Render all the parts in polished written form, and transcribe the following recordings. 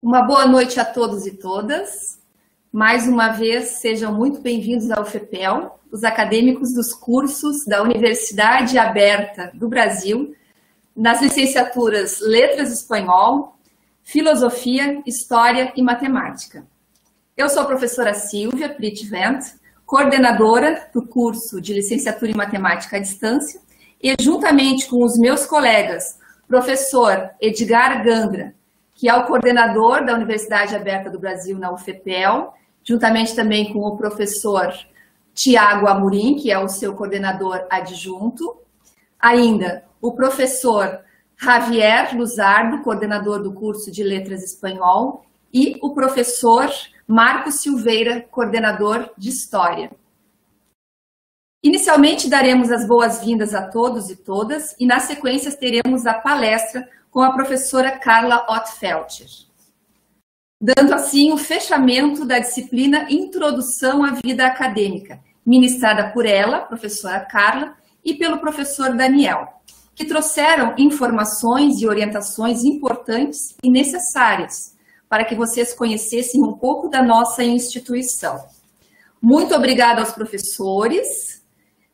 Uma boa noite a todos e todas. Mais uma vez, sejam muito bem-vindos ao UFPEL, os acadêmicos dos cursos da Universidade Aberta do Brasil, nas licenciaturas Letras Espanhol, Filosofia, História e Matemática. Eu sou a professora Silvia Pritvent, coordenadora do curso de Licenciatura em Matemática à Distância, e juntamente com os meus colegas, professor Edgar Gandra, que é o coordenador da Universidade Aberta do Brasil na UFPEL, juntamente também com o professor Tiago Amorim, que é o seu coordenador adjunto, ainda o professor Javier Luzardo, coordenador do curso de Letras Espanhol, e o professor Marcos Silveira, coordenador de História. Inicialmente daremos as boas-vindas a todos e todas e na sequência teremos a palestra com a professora Carla Ottfelcher, dando assim o fechamento da disciplina Introdução à Vida Acadêmica, ministrada por ela, professora Carla, e pelo professor Daniel, que trouxeram informações e orientações importantes e necessárias para que vocês conhecessem um pouco da nossa instituição. Muito obrigada aos professores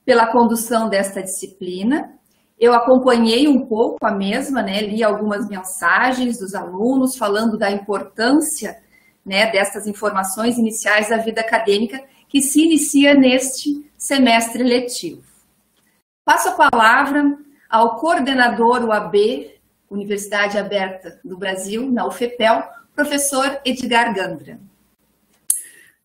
pela condução desta disciplina. Eu acompanhei um pouco a mesma, li algumas mensagens dos alunos falando da importância dessas informações iniciais da vida acadêmica que se inicia neste semestre letivo. Passo a palavra ao coordenador UAB, Universidade Aberta do Brasil, na UFPEL, professor Edgar Gandra.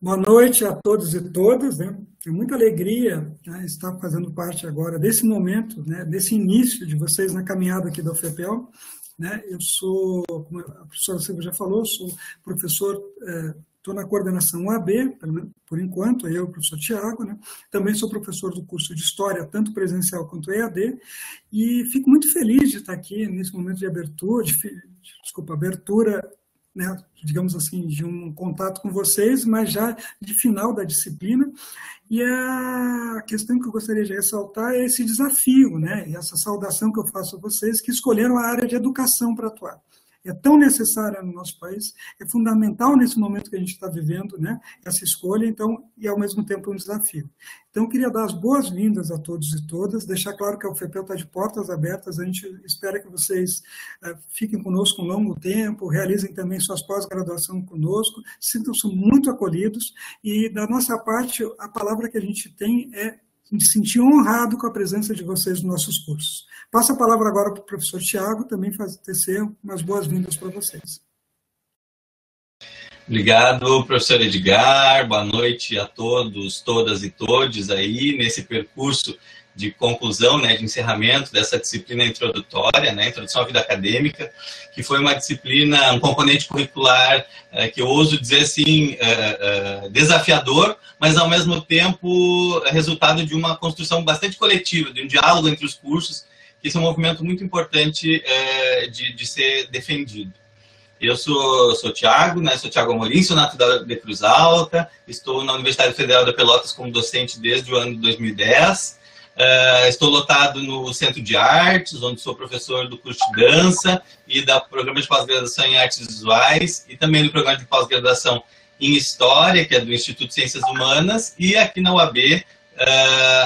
Boa noite a todos e todas. É muita alegria estar fazendo parte agora desse momento, desse início de vocês na caminhada aqui da UFPEL. Eu sou, como a professora Silvia já falou, sou professor, estou na coordenação UAB, por enquanto, eu e o professor Tiago, Também sou professor do curso de História, tanto presencial quanto EAD, e fico muito feliz de estar aqui nesse momento de abertura, digamos assim, de um contato com vocês, mas já de final da disciplina. E a questão que eu gostaria de ressaltar é esse desafio, e essa saudação que eu faço a vocês que escolheram a área de educação para atuar. É tão necessária no nosso país, é fundamental nesse momento que a gente está vivendo, essa escolha, então, e ao mesmo tempo um desafio. Então, eu queria dar as boas-vindas a todos e todas, deixar claro que a UFPEL está de portas abertas, a gente espera que vocês fiquem conosco um longo tempo, realizem também suas pós-graduação conosco, sintam-se muito acolhidos, e da nossa parte, a palavra que a gente tem é me sentir honrado com a presença de vocês nos nossos cursos. Passo a palavra agora para o professor Tiago, também tecer umas boas-vindas para vocês. Obrigado, professor Edgar. Boa noite a todos, todas e todes aí nesse percurso de conclusão, de encerramento dessa disciplina introdutória, Introdução à Vida Acadêmica, que foi uma disciplina, um componente curricular que eu ouso dizer assim, desafiador, mas ao mesmo tempo resultado de uma construção bastante coletiva, de um diálogo entre os cursos, que esse é um movimento muito importante de ser defendido. Eu sou Tiago, sou Tiago Amorim, sou natural de Cruz Alta, estou na Universidade Federal de Pelotas como docente desde o ano de 2010, estou lotado no Centro de Artes, onde sou professor do curso de dança e do programa de pós-graduação em artes visuais e também do programa de pós-graduação em História, que é do Instituto de Ciências Humanas, e aqui na UAB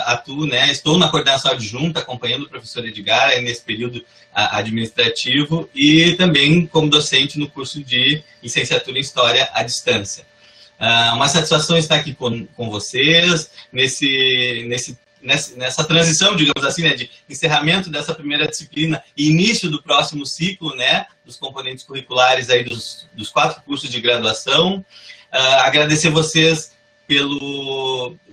atuo, estou na coordenação adjunta, acompanhando o professor Edgar nesse período administrativo e também como docente no curso de licenciatura em História à distância. Uma satisfação estar aqui com vocês, nessa transição, digamos assim, de encerramento dessa primeira disciplina e início do próximo ciclo, dos componentes curriculares aí dos 4 cursos de graduação. Agradecer vocês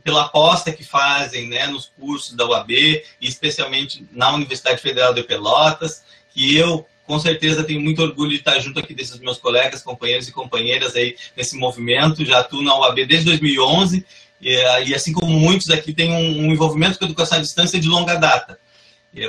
pela aposta que fazem nos cursos da UAB, e especialmente na Universidade Federal de Pelotas, que eu, com certeza, tenho muito orgulho de estar junto aqui desses meus colegas, companheiros e companheiras aí nesse movimento. Já atuo na UAB desde 2011, e assim como muitos aqui, tem um envolvimento com a educação à distância de longa data.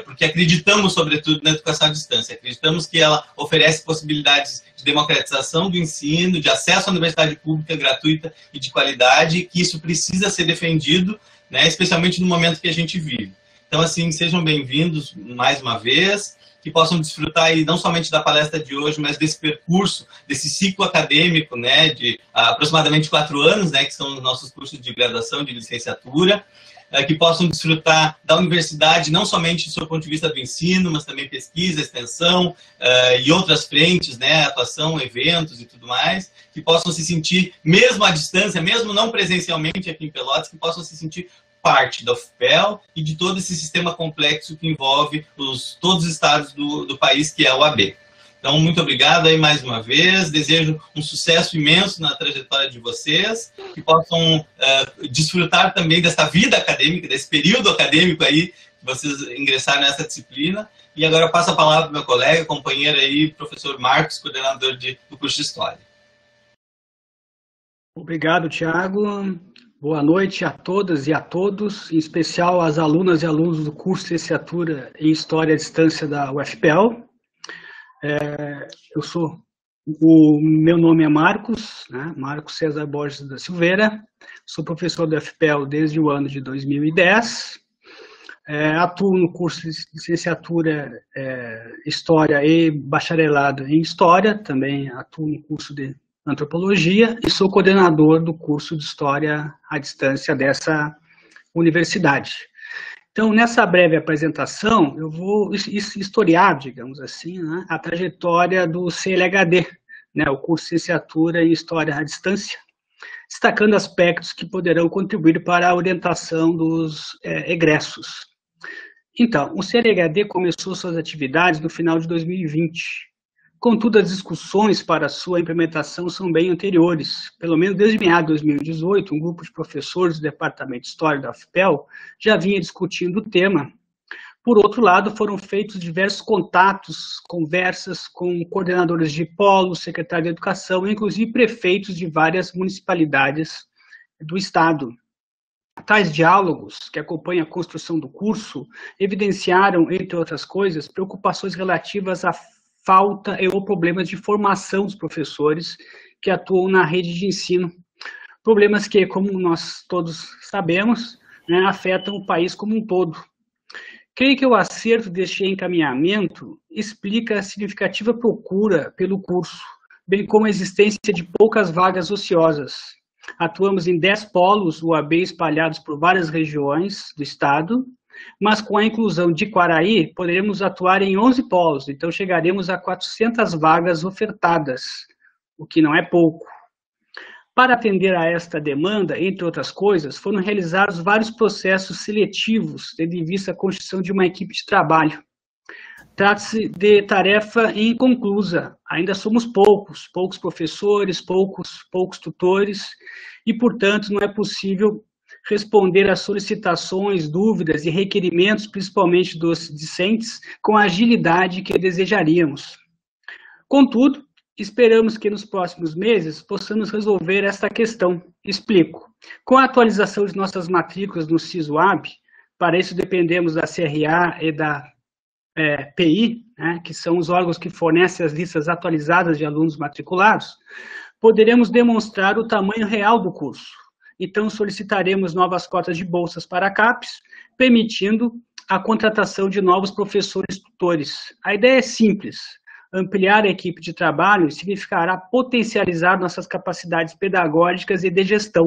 Porque acreditamos, sobretudo, na educação à distância. Acreditamos que ela oferece possibilidades de democratização do ensino, de acesso à universidade pública gratuita e de qualidade, que isso precisa ser defendido, especialmente no momento que a gente vive. Então, assim, sejam bem-vindos mais uma vez. que possam desfrutar aí não somente da palestra de hoje, mas desse percurso, desse ciclo acadêmico, né, de aproximadamente 4 anos, né, que são os nossos cursos de graduação, de licenciatura, que possam desfrutar da universidade, não somente do seu ponto de vista do ensino, mas também pesquisa, extensão e outras frentes, né, atuação, eventos e tudo mais, que possam se sentir, mesmo à distância, mesmo não presencialmente aqui em Pelotas, que possam se sentir parte da UFPEL e de todo esse sistema complexo que envolve todos os estados do país, que é o AB. Então, muito obrigado aí mais uma vez, desejo um sucesso imenso na trajetória de vocês, que possam desfrutar também dessa vida acadêmica, desse período acadêmico aí, que vocês ingressaram nessa disciplina. E agora eu passo a palavra para o meu colega, companheiro aí, professor Marcos, coordenador do curso de História. Obrigado, Tiago. Boa noite a todas e a todos, em especial às alunas e alunos do curso de licenciatura em História à Distância da UFPEL. O meu nome é Marcos, né? Marcos César Borges da Silveira, sou professor da UFPEL desde o ano de 2010, atuo no curso de licenciatura História e bacharelado em História, também atuo no curso de Antropologia e sou coordenador do curso de História à Distância dessa universidade. Então, nessa breve apresentação, eu vou historiar, digamos assim, né, a trajetória do CLHD, né, o curso de licenciatura em História à Distância, destacando aspectos que poderão contribuir para a orientação dos egressos. Então, o CLHD começou suas atividades no final de 2020. Contudo, as discussões para sua implementação são bem anteriores. Pelo menos desde meados de 2018, um grupo de professores do Departamento de História da UFPEL já vinha discutindo o tema. Por outro lado, foram feitos diversos contatos, conversas com coordenadores de polo, secretários de educação, inclusive prefeitos de várias municipalidades do estado. Tais diálogos, que acompanham a construção do curso, evidenciaram, entre outras coisas, preocupações relativas à falta ou problemas de formação dos professores que atuam na rede de ensino. Problemas que, como nós todos sabemos, né, afetam o país como um todo. Creio que o acerto deste encaminhamento explica a significativa procura pelo curso, bem como a existência de poucas vagas ociosas. Atuamos em 10 polos UAB espalhados por várias regiões do estado, mas com a inclusão de Quaraí, poderemos atuar em 11 polos, então chegaremos a 400 vagas ofertadas, o que não é pouco. Para atender a esta demanda, entre outras coisas, foram realizados vários processos seletivos, tendo em vista a constituição de uma equipe de trabalho. Trata-se de tarefa inconclusa, ainda somos poucos professores, poucos tutores, e, portanto, não é possível responder às solicitações, dúvidas e requerimentos, principalmente dos discentes, com a agilidade que desejaríamos. Contudo, esperamos que nos próximos meses possamos resolver esta questão. Explico. Com a atualização de nossas matrículas no SISUAB, para isso dependemos da CRA e da PI, né, que são os órgãos que fornecem as listas atualizadas de alunos matriculados, poderemos demonstrar o tamanho real do curso. Então, solicitaremos novas cotas de bolsas para a CAPES, permitindo a contratação de novos professores tutores. A ideia é simples. Ampliar a equipe de trabalho significará potencializar nossas capacidades pedagógicas e de gestão.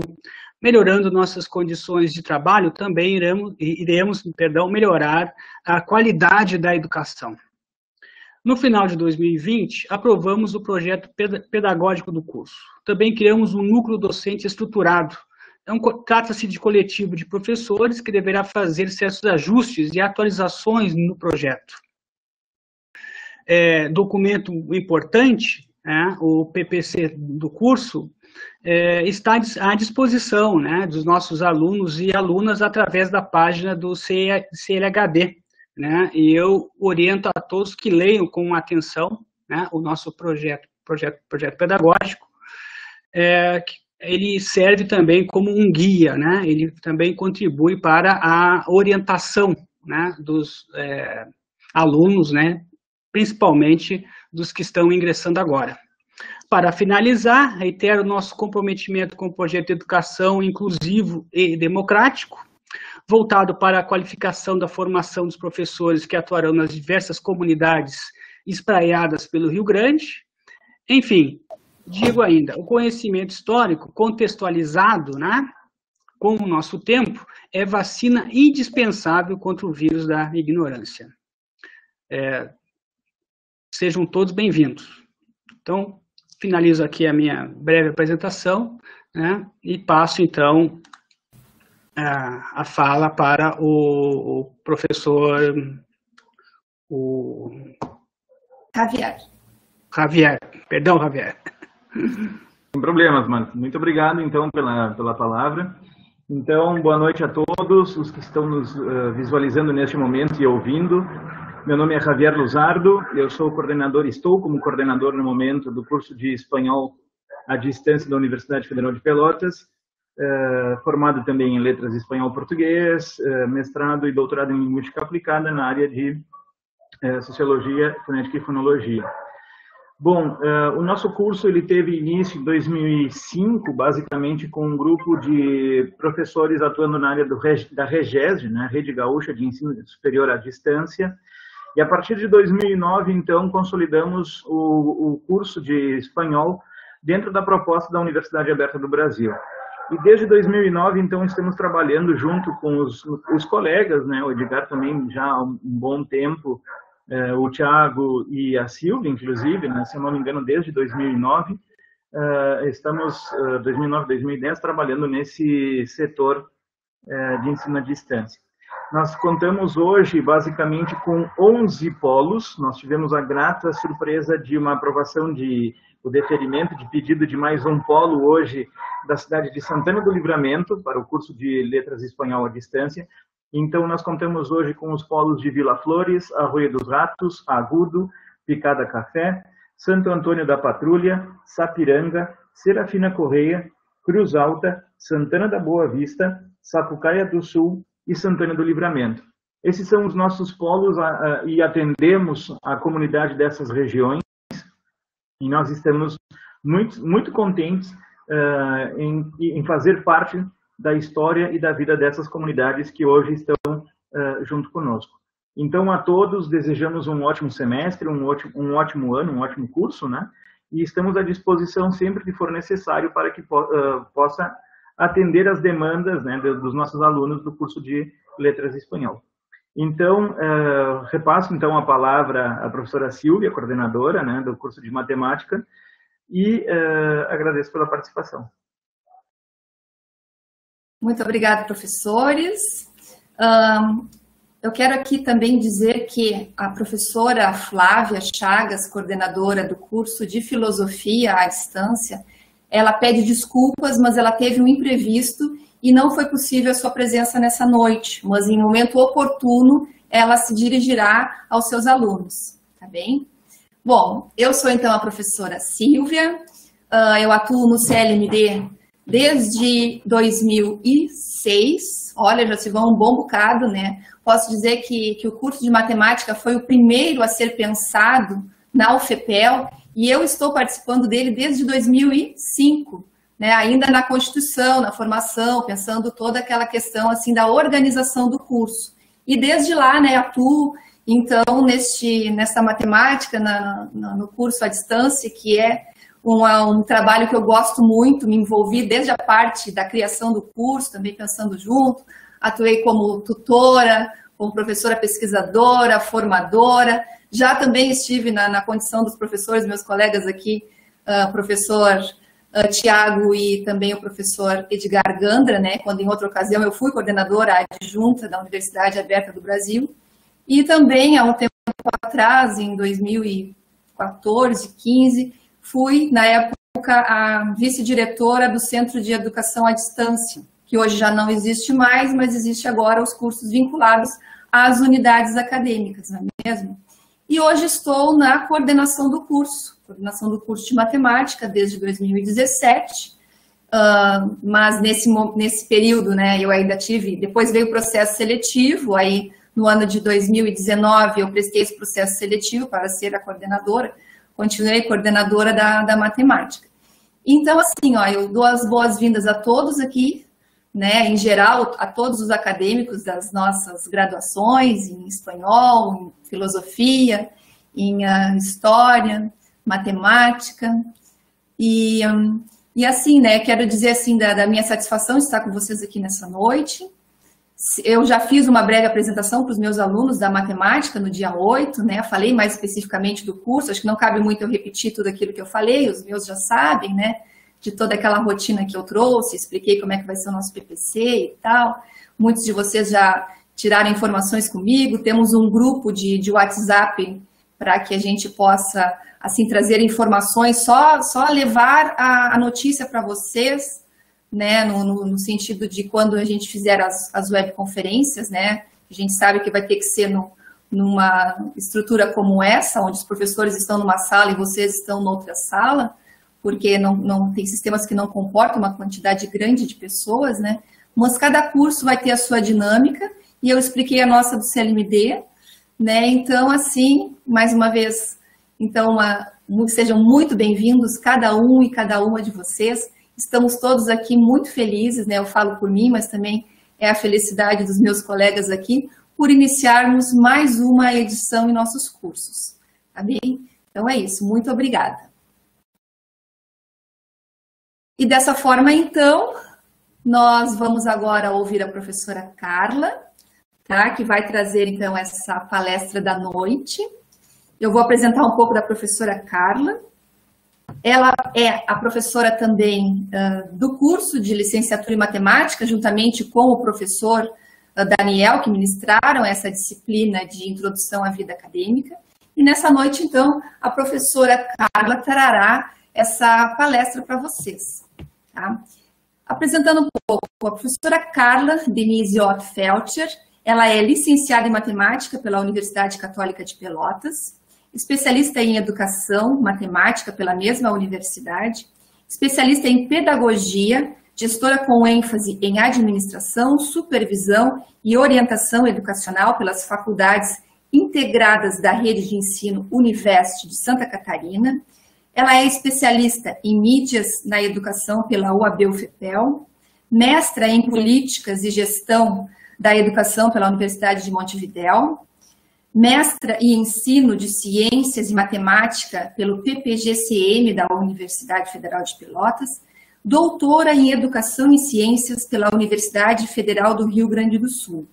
Melhorando nossas condições de trabalho, também iremos melhorar a qualidade da educação. No final de 2020, aprovamos o projeto pedagógico do curso. Também criamos um núcleo docente estruturado. Trata-se de coletivo de professores que deverá fazer certos ajustes e atualizações no projeto. Documento importante, né, o PPC do curso, está à disposição, né, dos nossos alunos e alunas através da página do CLHD, né, e eu oriento a todos que leiam com atenção, né, o nosso projeto pedagógico. Ele serve também como um guia, né, ele também contribui para a orientação, né, dos alunos, né, principalmente dos que estão ingressando agora. Para finalizar, reitero o nosso comprometimento com o projeto de educação inclusivo e democrático. voltado para a qualificação da formação dos professores que atuarão nas diversas comunidades espraiadas pelo Rio Grande. Enfim, digo ainda, o conhecimento histórico contextualizado, né, com o nosso tempo, é vacina indispensável contra o vírus da ignorância. Sejam todos bem-vindos. Então, finalizo aqui a minha breve apresentação, né, e passo, então, a fala para o professor Javier. Perdão, Javier. Sem problemas, Marcos. Muito obrigado, então, pela palavra. Então, boa noite a todos os que estão nos visualizando neste momento e ouvindo. Meu nome é Javier Luzardo, eu estou como coordenador no momento do curso de Espanhol à distância da Universidade Federal de Pelotas, formado também em Letras Espanhol-Português, mestrado e doutorado em Linguística Aplicada na área de Sociologia, Fonética e Fonologia. Bom, o nosso curso ele teve início em 2005, basicamente com um grupo de professores atuando na área da REGESD, né, Rede Gaúcha de Ensino Superior à Distância, e a partir de 2009, então, consolidamos o curso de espanhol dentro da proposta da Universidade Aberta do Brasil. E desde 2009, então, estamos trabalhando junto com os colegas, né, o Edgar também já há um bom tempo, o Thiago e a Silvia, inclusive, né, se eu não me engano, desde 2009, estamos, 2009, 2010, trabalhando nesse setor de ensino à distância. Nós contamos hoje, basicamente, com 11 polos. Nós tivemos a grata surpresa de uma aprovação o deferimento de pedido de mais um polo hoje da cidade de Santana do Livramento, para o curso de Letras Espanhol à Distância. Então, nós contamos hoje com os polos de Vila Flores, Arroio dos Ratos, Agudo, Picada Café, Santo Antônio da Patrulha, Sapiranga, Serafina Correia, Cruz Alta, Santana da Boa Vista, Sapucaia do Sul e Santana do Livramento. Esses são os nossos polos e atendemos a comunidade dessas regiões e nós estamos muito contentes em fazer parte da história e da vida dessas comunidades que hoje estão junto conosco. Então, a todos desejamos um ótimo semestre, um ótimo ano, um ótimo curso, né? E estamos à disposição sempre que for necessário para que possa atender as demandas, né, dos nossos alunos do curso de Letras Espanhol. Então, repasso então a palavra à professora Silvia, coordenadora, né, do curso de Matemática, e agradeço pela participação. Muito obrigada, professores. Eu quero aqui também dizer que a professora Flávia Chagas, coordenadora do curso de Filosofia à Distância, ela pede desculpas, mas ela teve um imprevisto e não foi possível a sua presença nessa noite, mas em momento oportuno ela se dirigirá aos seus alunos, tá bem? Bom, eu sou então a professora Silvia, eu atuo no CLMD desde 2006, olha, já se vão um bom bocado, né? Posso dizer que o curso de matemática foi o primeiro a ser pensado na UFPEL e eu estou participando dele desde 2005, né? Ainda na Constituição, na formação, pensando toda aquela questão assim da organização do curso. E desde lá, né, atuo então nessa matemática, no curso à distância, que é um trabalho que eu gosto muito, me envolvi desde a parte da criação do curso, também pensando junto, atuei como tutora, como professora pesquisadora, formadora, já também estive na condição dos professores, meus colegas aqui, professor Tiago e também o professor Edgar Gandra, né, quando em outra ocasião eu fui coordenadora adjunta da Universidade Aberta do Brasil, e também há um tempo atrás, em 2014, 15, fui, na época, a vice-diretora do Centro de Educação à Distância, que hoje já não existe mais, mas existe agora os cursos vinculados às unidades acadêmicas, não é mesmo? E hoje estou na coordenação do curso de matemática desde 2017, mas nesse período, né, eu ainda tive, depois veio o processo seletivo, aí no ano de 2019 eu prestei esse processo seletivo para ser a coordenadora, continuei coordenadora da matemática. Então, assim, ó, eu dou as boas-vindas a todos aqui, né, em geral, a todos os acadêmicos das nossas graduações, em espanhol, em filosofia, em história, matemática, e assim, né, quero dizer assim da minha satisfação de estar com vocês aqui nessa noite. Eu já fiz uma breve apresentação para os meus alunos da matemática no dia 8, né, falei mais especificamente do curso, acho que não cabe muito eu repetir tudo aquilo que eu falei, os meus já sabem, né, de toda aquela rotina que eu trouxe, expliquei como é que vai ser o nosso PPC e tal. Muitos de vocês já tiraram informações comigo, temos um grupo de WhatsApp para que a gente possa, assim, trazer informações, só levar a notícia para vocês, né, no sentido de quando a gente fizer as webconferências, né, a gente sabe que vai ter que ser numa estrutura como essa, onde os professores estão numa sala e vocês estão noutra sala, porque não tem sistemas que não comportam uma quantidade grande de pessoas, né? Mas cada curso vai ter a sua dinâmica, e eu expliquei a nossa do CLMD, né? Então, assim, mais uma vez, então, sejam muito bem-vindos, cada um e cada uma de vocês. Estamos todos aqui muito felizes, né? Eu falo por mim, mas também é a felicidade dos meus colegas aqui, por iniciarmos mais uma edição em nossos cursos, tá bem? Então é isso, muito obrigada. E dessa forma, então, nós vamos agora ouvir a professora Carla, tá? Que vai trazer, então, essa palestra da noite. Eu vou apresentar um pouco da professora Carla. Ela é a professora também do curso de licenciatura em matemática, juntamente com o professor Daniel, que ministraram essa disciplina de introdução à vida acadêmica. E nessa noite, então, a professora Carla trará essa palestra para vocês. Tá? Apresentando um pouco, a professora Carla Denise Ott-Felcher, ela é licenciada em matemática pela Universidade Católica de Pelotas, especialista em educação matemática pela mesma universidade, especialista em pedagogia, gestora com ênfase em administração, supervisão e orientação educacional pelas faculdades integradas da rede de ensino Univest de Santa Catarina. Ela é especialista em mídias na educação pela UAB-UFPEL, mestra em políticas e gestão da educação pela Universidade de Montevidéu, mestra em ensino de ciências e matemática pelo PPGCM da Universidade Federal de Pelotas, doutora em educação e ciências pela Universidade Federal do Rio Grande do Sul.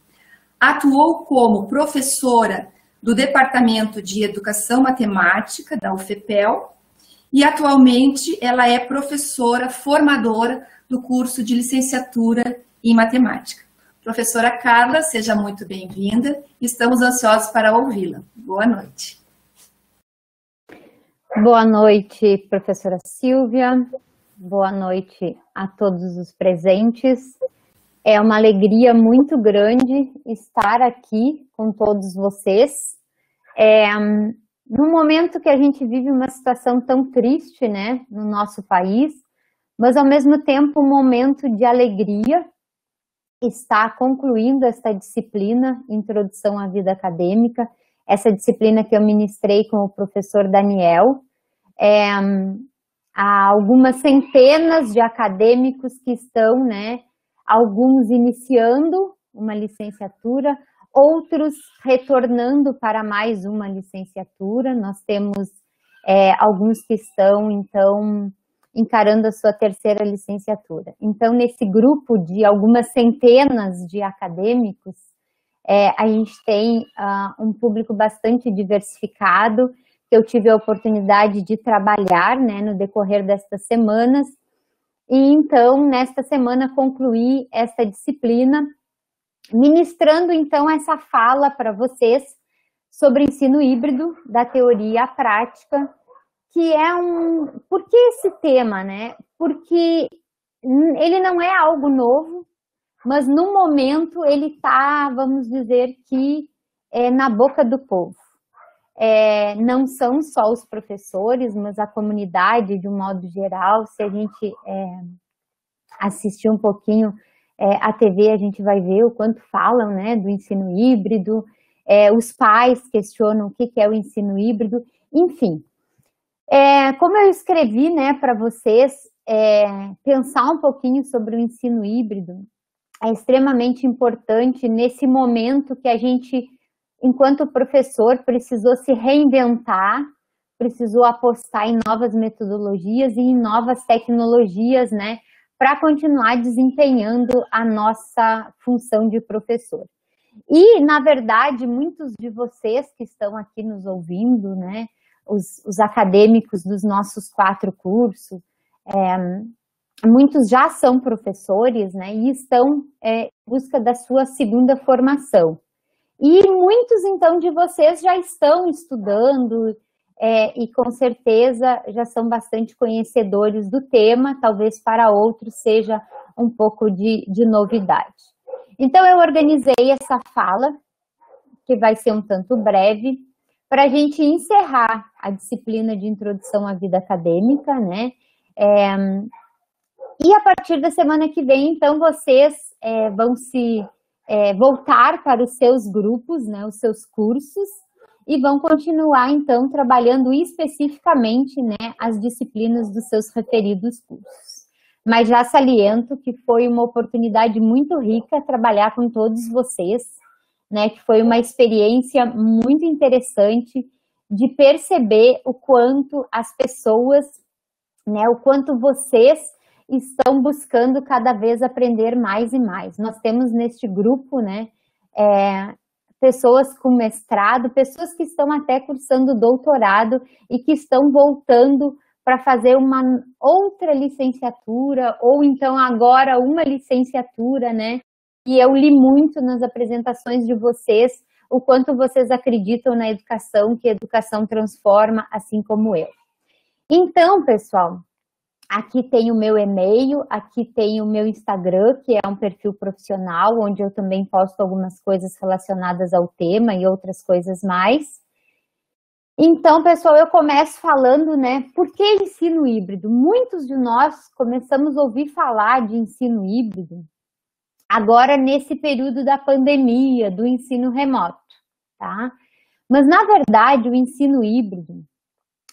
Atuou como professora do Departamento de Educação Matemática da UFPEL, e atualmente ela é professora formadora do curso de licenciatura em matemática. Professora Carla, seja muito bem-vinda. Estamos ansiosos para ouvi-la. Boa noite. Boa noite, professora Silvia. Boa noite a todos os presentes. É uma alegria muito grande estar aqui com todos vocês. No momento que a gente vive uma situação tão triste, né, no nosso país, mas ao mesmo tempo um momento de alegria, está concluindo esta disciplina, Introdução à Vida Acadêmica, essa disciplina que eu ministrei com o professor Daniel. Há algumas centenas de acadêmicos que estão, né, alguns iniciando uma licenciatura, outros retornando para mais uma licenciatura. Nós temos alguns que estão, então, encarando a sua terceira licenciatura. Então, nesse grupo de algumas centenas de acadêmicos, a gente tem um público bastante diversificado, que eu tive a oportunidade de trabalhar, né, no decorrer destas semanas, e então, nesta semana, concluí esta disciplina, ministrando, então, essa fala para vocês sobre ensino híbrido, da teoria à prática, que é Por que esse tema, né? Porque ele não é algo novo, mas no momento ele está, vamos dizer que, na boca do povo. Não são só os professores, mas a comunidade de um modo geral. Se a gente assistir um pouquinho a TV, a gente vai ver o quanto falam, né, do ensino híbrido, os pais questionam o que é o ensino híbrido, enfim. Como eu escrevi, né, para vocês, pensar um pouquinho sobre o ensino híbrido, é extremamente importante nesse momento que a gente, enquanto professor, precisou se reinventar, precisou apostar em novas metodologias e em novas tecnologias, né, para continuar desempenhando a nossa função de professor. E, na verdade, muitos de vocês que estão aqui nos ouvindo, né, os acadêmicos dos nossos 4 cursos, muitos já são professores, né, e estão em busca da sua segunda formação. E muitos, então, de vocês já estão estudando e, com certeza, já são bastante conhecedores do tema, talvez para outros seja um pouco de novidade. Então, eu organizei essa fala, que vai ser um tanto breve, para a gente encerrar a disciplina de Introdução à Vida Acadêmica, né? E a partir da semana que vem, então, vocês vão se voltar para os seus grupos, né, os seus cursos, e vão continuar, então, trabalhando especificamente, né, as disciplinas dos seus referidos cursos. Mas já saliento que foi uma oportunidade muito rica trabalhar com todos vocês, né, que foi uma experiência muito interessante de perceber o quanto as pessoas, né, o quanto vocês estão buscando cada vez aprender mais e mais. Nós temos neste grupo, né, pessoas com mestrado, pessoas que estão até cursando doutorado e que estão voltando para fazer uma outra licenciatura, ou então agora uma licenciatura, né? E eu li muito nas apresentações de vocês o quanto vocês acreditam na educação, que a educação transforma, assim como eu. Então, pessoal, aqui tem o meu e-mail, aqui tem o meu Instagram, que é um perfil profissional, onde eu também posto algumas coisas relacionadas ao tema e outras coisas mais. Então, pessoal, eu começo falando, né, por que ensino híbrido? Muitos de nós começamos a ouvir falar de ensino híbrido agora nesse período da pandemia, do ensino remoto, tá? Mas, na verdade, o ensino híbrido,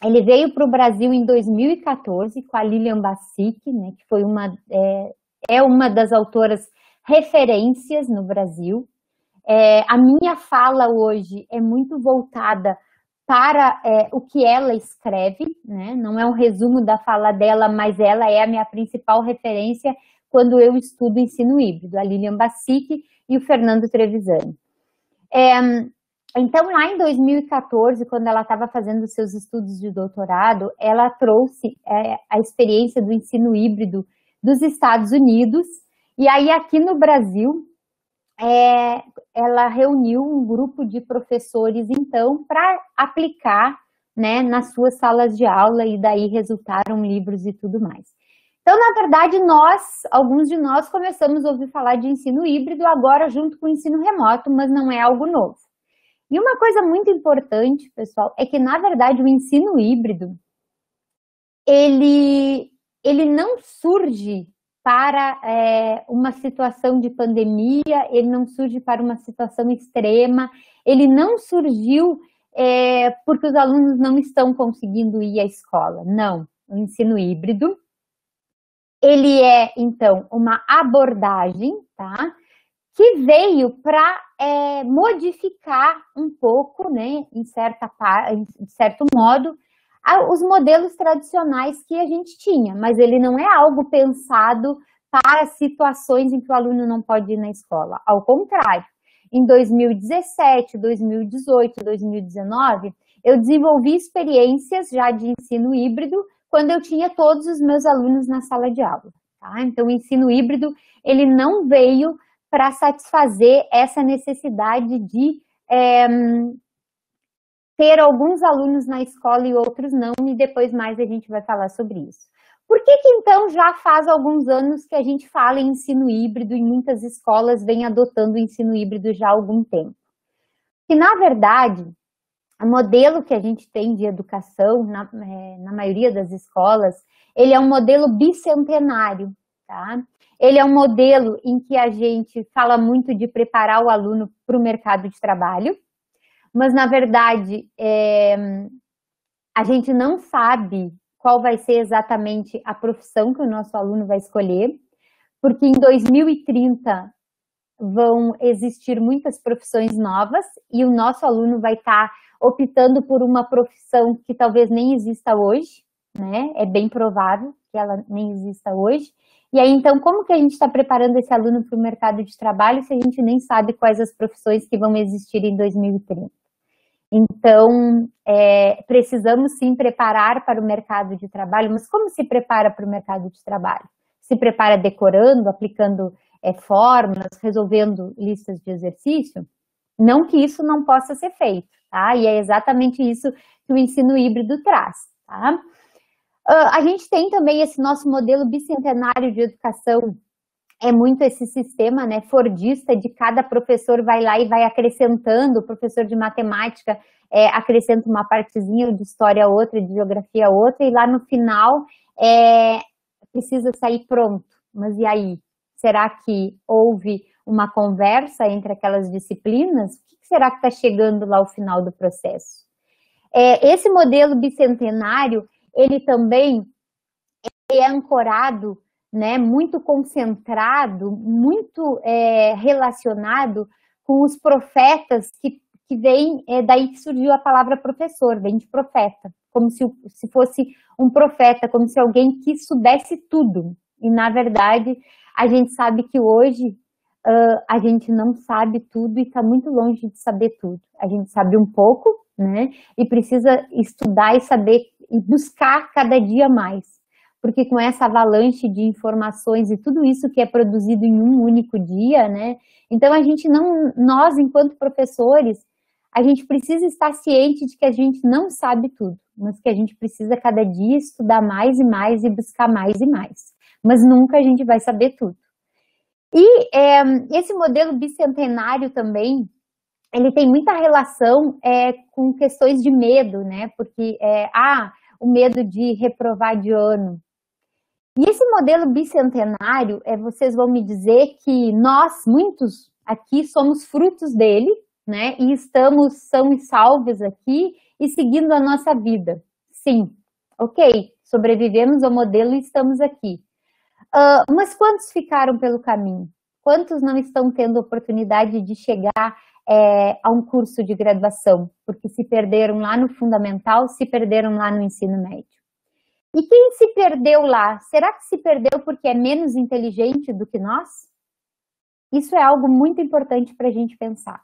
ele veio para o Brasil em 2014 com a Lilian Bassic, né, que foi uma das autoras referências no Brasil. A minha fala hoje é muito voltada para o que ela escreve, né? Não é um resumo da fala dela, mas ela é a minha principal referência quando eu estudo ensino híbrido, a Lilian Bassic e o Fernando Trevisani. Então, lá em 2014, quando ela estava fazendo seus estudos de doutorado, ela trouxe a experiência do ensino híbrido dos Estados Unidos, e aí aqui no Brasil, ela reuniu um grupo de professores, então, para aplicar, né, nas suas salas de aula, e daí resultaram livros e tudo mais. Então, na verdade, alguns de nós começamos a ouvir falar de ensino híbrido agora junto com o ensino remoto, mas não é algo novo. E uma coisa muito importante, pessoal, é que, na verdade, o ensino híbrido, ele não surge para uma situação de pandemia, ele não surge para uma situação extrema, ele não surgiu porque os alunos não estão conseguindo ir à escola. Não, o ensino híbrido, ele é, então, uma abordagem, tá? Que veio para modificar um pouco, né, de certo modo, os modelos tradicionais que a gente tinha, mas ele não é algo pensado para situações em que o aluno não pode ir na escola. Ao contrário, em 2017, 2018, 2019, eu desenvolvi experiências já de ensino híbrido quando eu tinha todos os meus alunos na sala de aula. Tá? Então, o ensino híbrido, ele não veio para satisfazer essa necessidade de ter alguns alunos na escola e outros não, e depois mais a gente vai falar sobre isso. Por que então já faz alguns anos que a gente fala em ensino híbrido e muitas escolas vêm adotando o ensino híbrido já há algum tempo? Porque, na verdade, o modelo que a gente tem de educação, na maioria das escolas, ele é um modelo bicentenário, tá? Ele é um modelo em que a gente fala muito de preparar o aluno para o mercado de trabalho, mas, na verdade, a gente não sabe qual vai ser exatamente a profissão que o nosso aluno vai escolher, porque em 2030 vão existir muitas profissões novas e o nosso aluno vai estar optando por uma profissão que talvez nem exista hoje, né? É bem provável que ela nem exista hoje. E aí, então, como que a gente está preparando esse aluno para o mercado de trabalho se a gente nem sabe quais as profissões que vão existir em 2030? Então, precisamos sim preparar para o mercado de trabalho, mas como se prepara para o mercado de trabalho? Se prepara decorando, aplicando fórmulas, resolvendo listas de exercício? Não que isso não possa ser feito, tá? E é exatamente isso que o ensino híbrido traz, tá? A gente tem também esse nosso modelo bicentenário de educação, é muito esse sistema, né, fordista, de cada professor vai lá e vai acrescentando, o professor de matemática acrescenta uma partezinha, de história outra, de geografia outra, e lá no final precisa sair pronto. Mas e aí? Será que houve uma conversa entre aquelas disciplinas? O que será que está chegando lá ao final do processo? Esse modelo bicentenário, ele também é ancorado, né, muito concentrado, muito relacionado com os profetas que vem, daí que surgiu a palavra professor, vem de profeta, como se fosse um profeta, como se alguém que soubesse tudo. E, na verdade, a gente sabe que hoje a gente não sabe tudo e está muito longe de saber tudo. A gente sabe um pouco, né, e precisa estudar e saber e buscar cada dia mais. Porque com essa avalanche de informações e tudo isso que é produzido em um único dia, né? Então nós enquanto professores, a gente precisa estar ciente de que a gente não sabe tudo, mas que a gente precisa cada dia estudar mais e mais e buscar mais e mais. Mas nunca a gente vai saber tudo. E esse modelo bicentenário também, ele tem muita relação com questões de medo, né? Porque o medo de reprovar de ano. E esse modelo bicentenário, vocês vão me dizer que nós, muitos aqui, somos frutos dele, né? E estamos são e salvos aqui e seguindo a nossa vida. Sim, ok, sobrevivemos ao modelo e estamos aqui. Mas quantos ficaram pelo caminho? Quantos não estão tendo oportunidade de chegar a um curso de graduação? Porque se perderam lá no fundamental, se perderam lá no ensino médio. E quem se perdeu lá, será que se perdeu porque é menos inteligente do que nós? Isso é algo muito importante para a gente pensar.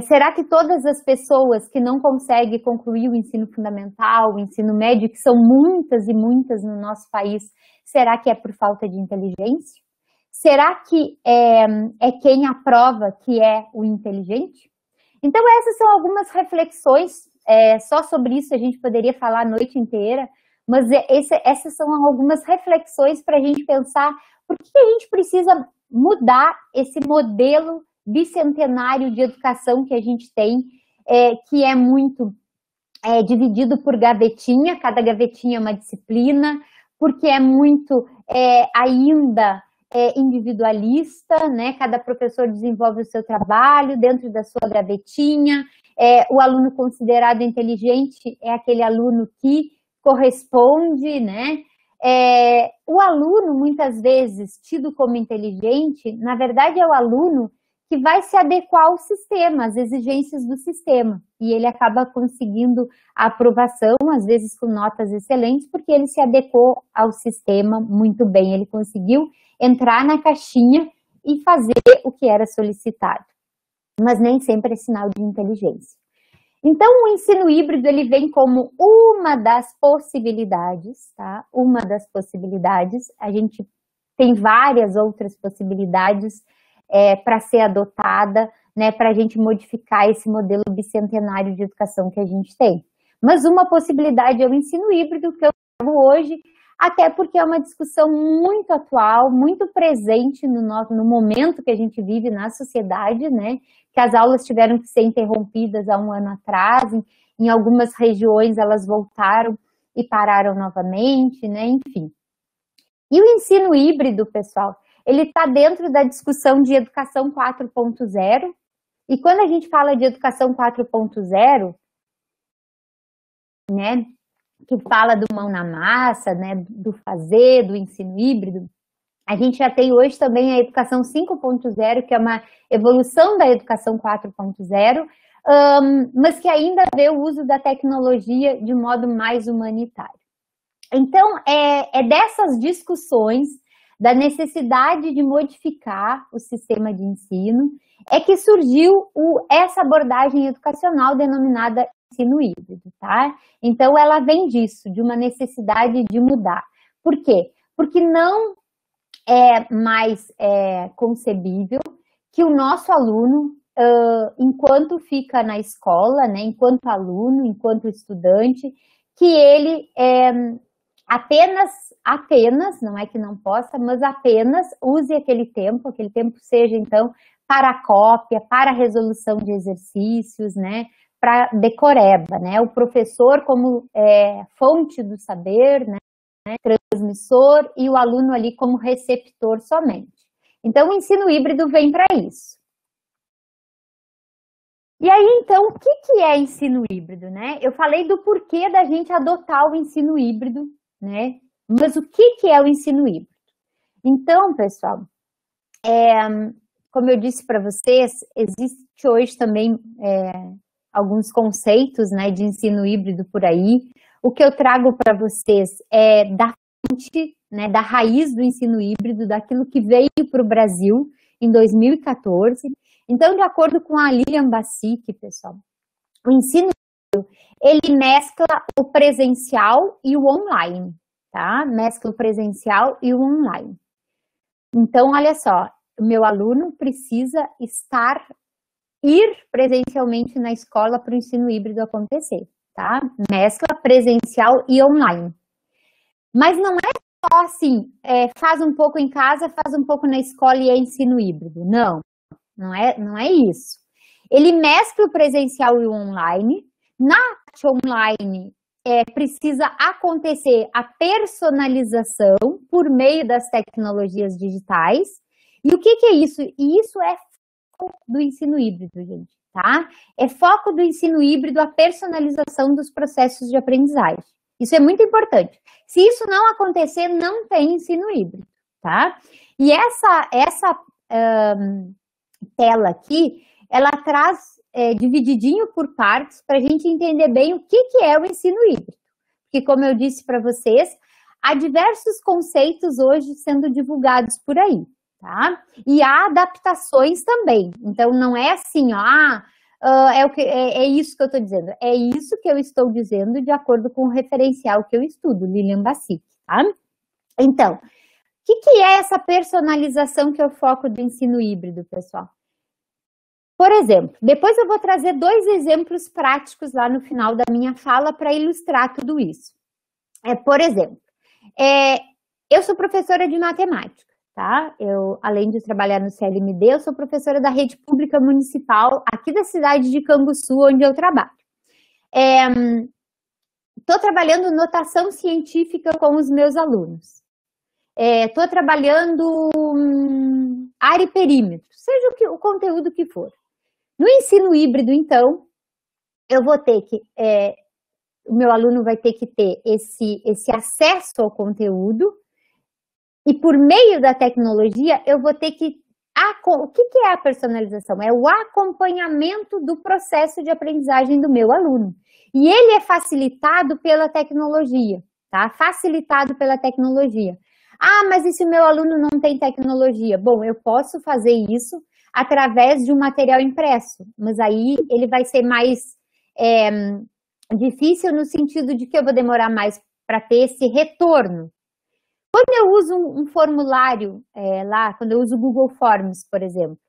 Será que todas as pessoas que não conseguem concluir o ensino fundamental, o ensino médio, que são muitas e muitas no nosso país, será que é por falta de inteligência? Será que é quem aprova que é o inteligente? Então, essas são algumas reflexões. Só sobre isso a gente poderia falar a noite inteira, mas essas são algumas reflexões para a gente pensar por que a gente precisa mudar esse modelo bicentenário de educação que a gente tem, que é muito dividido por gavetinha, cada gavetinha é uma disciplina, porque é muito ainda individualista, né? Cada professor desenvolve o seu trabalho dentro da sua gavetinha. O aluno considerado inteligente é aquele aluno que corresponde, né? O aluno, muitas vezes, tido como inteligente, na verdade é o aluno que vai se adequar ao sistema, às exigências do sistema. E ele acaba conseguindo a aprovação, às vezes com notas excelentes, porque ele se adequou ao sistema muito bem. Ele conseguiu entrar na caixinha e fazer o que era solicitado. Mas nem sempre é sinal de inteligência. Então, o ensino híbrido, ele vem como uma das possibilidades, tá? Uma das possibilidades. A gente tem várias outras possibilidades para ser adotada, né, para a gente modificar esse modelo bicentenário de educação que a gente tem. Mas uma possibilidade é o ensino híbrido, que eu trago hoje, até porque é uma discussão muito atual, muito presente no momento que a gente vive na sociedade, né? Que as aulas tiveram que ser interrompidas há um ano atrás, em algumas regiões elas voltaram e pararam novamente, né? Enfim. E o ensino híbrido, pessoal, ele está dentro da discussão de educação 4.0, e quando a gente fala de educação 4.0, né, que fala do mão na massa, né, do fazer, do ensino híbrido, A gente já tem hoje também a educação 5.0, que é uma evolução da educação 4.0, mas que ainda vê o uso da tecnologia de modo mais humanitário. Então, é dessas discussões, da necessidade de modificar o sistema de ensino, é que surgiu essa abordagem educacional denominada ensino híbrido, tá? Então, ela vem disso, de uma necessidade de mudar. Por quê? Porque não é mais concebível que o nosso aluno, enquanto fica na escola, né, enquanto aluno, enquanto estudante, que ele apenas, não é que não possa, mas apenas use aquele tempo seja, então, para a cópia, para a resolução de exercícios, né, para decoreba, né, o professor como fonte do saber, né, transmissor, e o aluno ali como receptor somente. Então, o ensino híbrido vem para isso. E aí, então, o que é ensino híbrido, né? Eu falei do porquê da gente adotar o ensino híbrido, né? Mas o que é o ensino híbrido? Então, pessoal, como eu disse para vocês, existe hoje também alguns conceitos, né, de ensino híbrido por aí. O que eu trago para vocês é da fonte, né, da raiz do ensino híbrido, daquilo que veio para o Brasil em 2014. Então, de acordo com a Lilian Bassic, pessoal, o ensino híbrido, ele mescla o presencial e o online, tá? Mescla o presencial e o online. Então, olha só, o meu aluno precisa ir presencialmente na escola para o ensino híbrido acontecer, tá? Mescla presencial e online. Mas não é só assim, faz um pouco em casa, faz um pouco na escola e é ensino híbrido. Não é isso. Ele mescla o presencial e o online. Na parte online, precisa acontecer a personalização por meio das tecnologias digitais. E o que é isso? E isso é foco do ensino híbrido, gente, tá? É foco do ensino híbrido a personalização dos processos de aprendizagem. Isso é muito importante. Se isso não acontecer, não tem ensino híbrido, tá? E essa tela aqui, ela traz divididinho por partes para a gente entender bem o que é o ensino híbrido. Porque, como eu disse para vocês, há diversos conceitos hoje sendo divulgados por aí, tá? E há adaptações também. Então, não é assim, é isso que eu estou dizendo. É isso que eu estou dizendo de acordo com o referencial que eu estudo, Lilian Bassic, tá? Então, o que é essa personalização que é o foco do ensino híbrido, pessoal? Por exemplo, depois eu vou trazer 2 exemplos práticos lá no final da minha fala para ilustrar tudo isso. Por exemplo, eu sou professora de matemática, tá? Além de trabalhar no CLMD, eu sou professora da rede pública municipal aqui da cidade de Canguçu, onde eu trabalho. Estou trabalhando notação científica com os meus alunos. Estou trabalhando área e perímetro, seja o conteúdo que for. No ensino híbrido, então, eu vou ter que, o meu aluno vai ter que ter esse acesso ao conteúdo e por meio da tecnologia eu vou ter que, o que é a personalização? É o acompanhamento do processo de aprendizagem do meu aluno. E ele é facilitado pela tecnologia, tá? Facilitado pela tecnologia. Mas e se o meu aluno não tem tecnologia? Bom, eu posso fazer isso através de um material impresso, mas aí ele vai ser mais difícil no sentido de que eu vou demorar mais para ter esse retorno. Quando eu uso um formulário quando eu uso o Google Forms, por exemplo,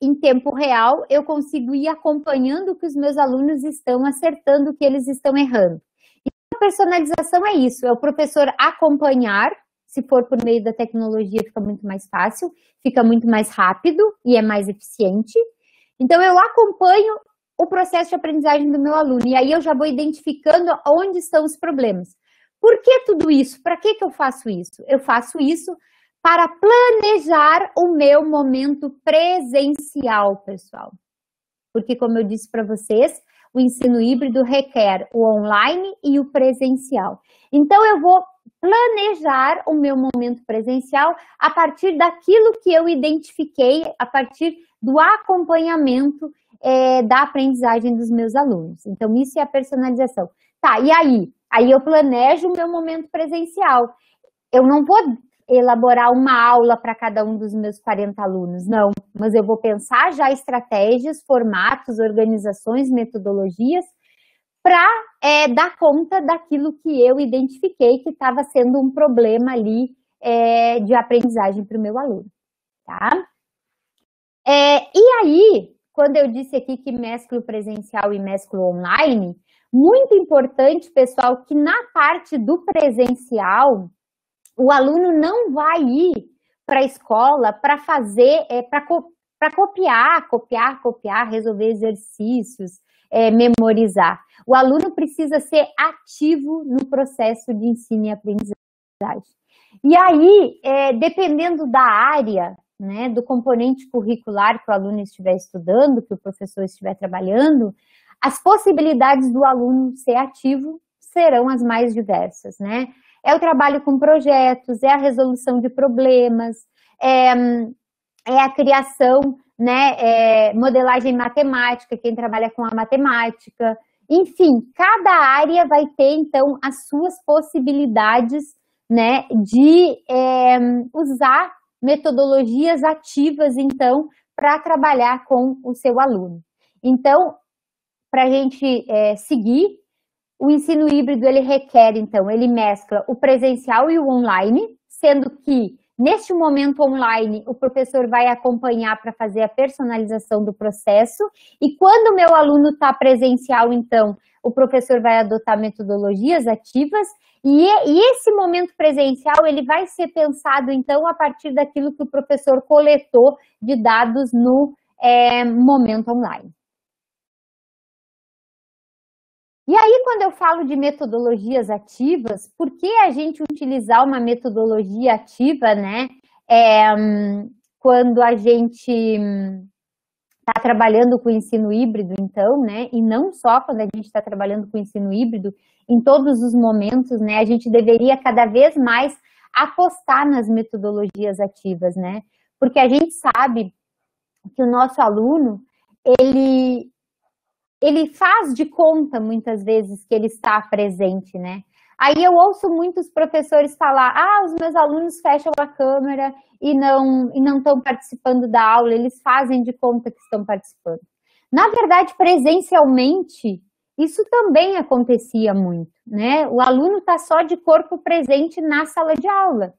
em tempo real, eu consigo ir acompanhando o que os meus alunos estão acertando, o que eles estão errando. E a personalização é isso, é o professor acompanhar. Se for por meio da tecnologia, fica muito mais fácil, fica muito mais rápido e é mais eficiente. Então, eu acompanho o processo de aprendizagem do meu aluno e aí eu já vou identificando onde estão os problemas. Por que tudo isso? Para que eu faço isso? Eu faço isso para planejar o meu momento presencial, pessoal. Porque, como eu disse para vocês, o ensino híbrido requer o online e o presencial. Então, eu vou planejar o meu momento presencial a partir daquilo que eu identifiquei, a partir do acompanhamento da aprendizagem dos meus alunos. Então, isso é a personalização. Tá, e aí? Aí eu planejo o meu momento presencial. Eu não vou elaborar uma aula para cada um dos meus 40 alunos, não. Mas eu vou pensar já estratégias, formatos, organizações, metodologias para dar conta daquilo que eu identifiquei que estava sendo um problema ali de aprendizagem para o meu aluno, tá? E aí, quando eu disse aqui que mesclo presencial e mesclo online, muito importante, pessoal, que na parte do presencial, o aluno não vai ir para a escola para fazer, para copiar, resolver exercícios, memorizar. O aluno precisa ser ativo no processo de ensino e aprendizagem. E aí, dependendo da área, né, do componente curricular que o aluno estiver estudando, que o professor estiver trabalhando, as possibilidades do aluno ser ativo serão as mais diversas, né? É o trabalho com projetos, é a resolução de problemas, é a criação, né, modelagem matemática, quem trabalha com a matemática. Enfim, cada área vai ter, então, as suas possibilidades, né, de usar metodologias ativas, então, para trabalhar com o seu aluno. Então, para a gente seguir, o ensino híbrido, ele requer, então, ele mescla o presencial e o online, sendo que, neste momento online, o professor vai acompanhar para fazer a personalização do processo, e quando o meu aluno está presencial, então, o professor vai adotar metodologias ativas, e esse momento presencial, ele vai ser pensado, então, a partir daquilo que o professor coletou de dados no momento online. E aí, quando eu falo de metodologias ativas, por que a gente utilizar uma metodologia ativa, né, quando a gente está trabalhando com o ensino híbrido, então, né, e não só quando a gente está trabalhando com o ensino híbrido, em todos os momentos, né, a gente deveria cada vez mais apostar nas metodologias ativas, né, porque a gente sabe que o nosso aluno, ele faz de conta, muitas vezes, que ele está presente, né? Aí eu ouço muitos professores falar, os meus alunos fecham a câmera e não estão participando da aula, eles fazem de conta que estão participando. Na verdade, presencialmente, isso também acontecia muito, né? O aluno está só de corpo presente na sala de aula.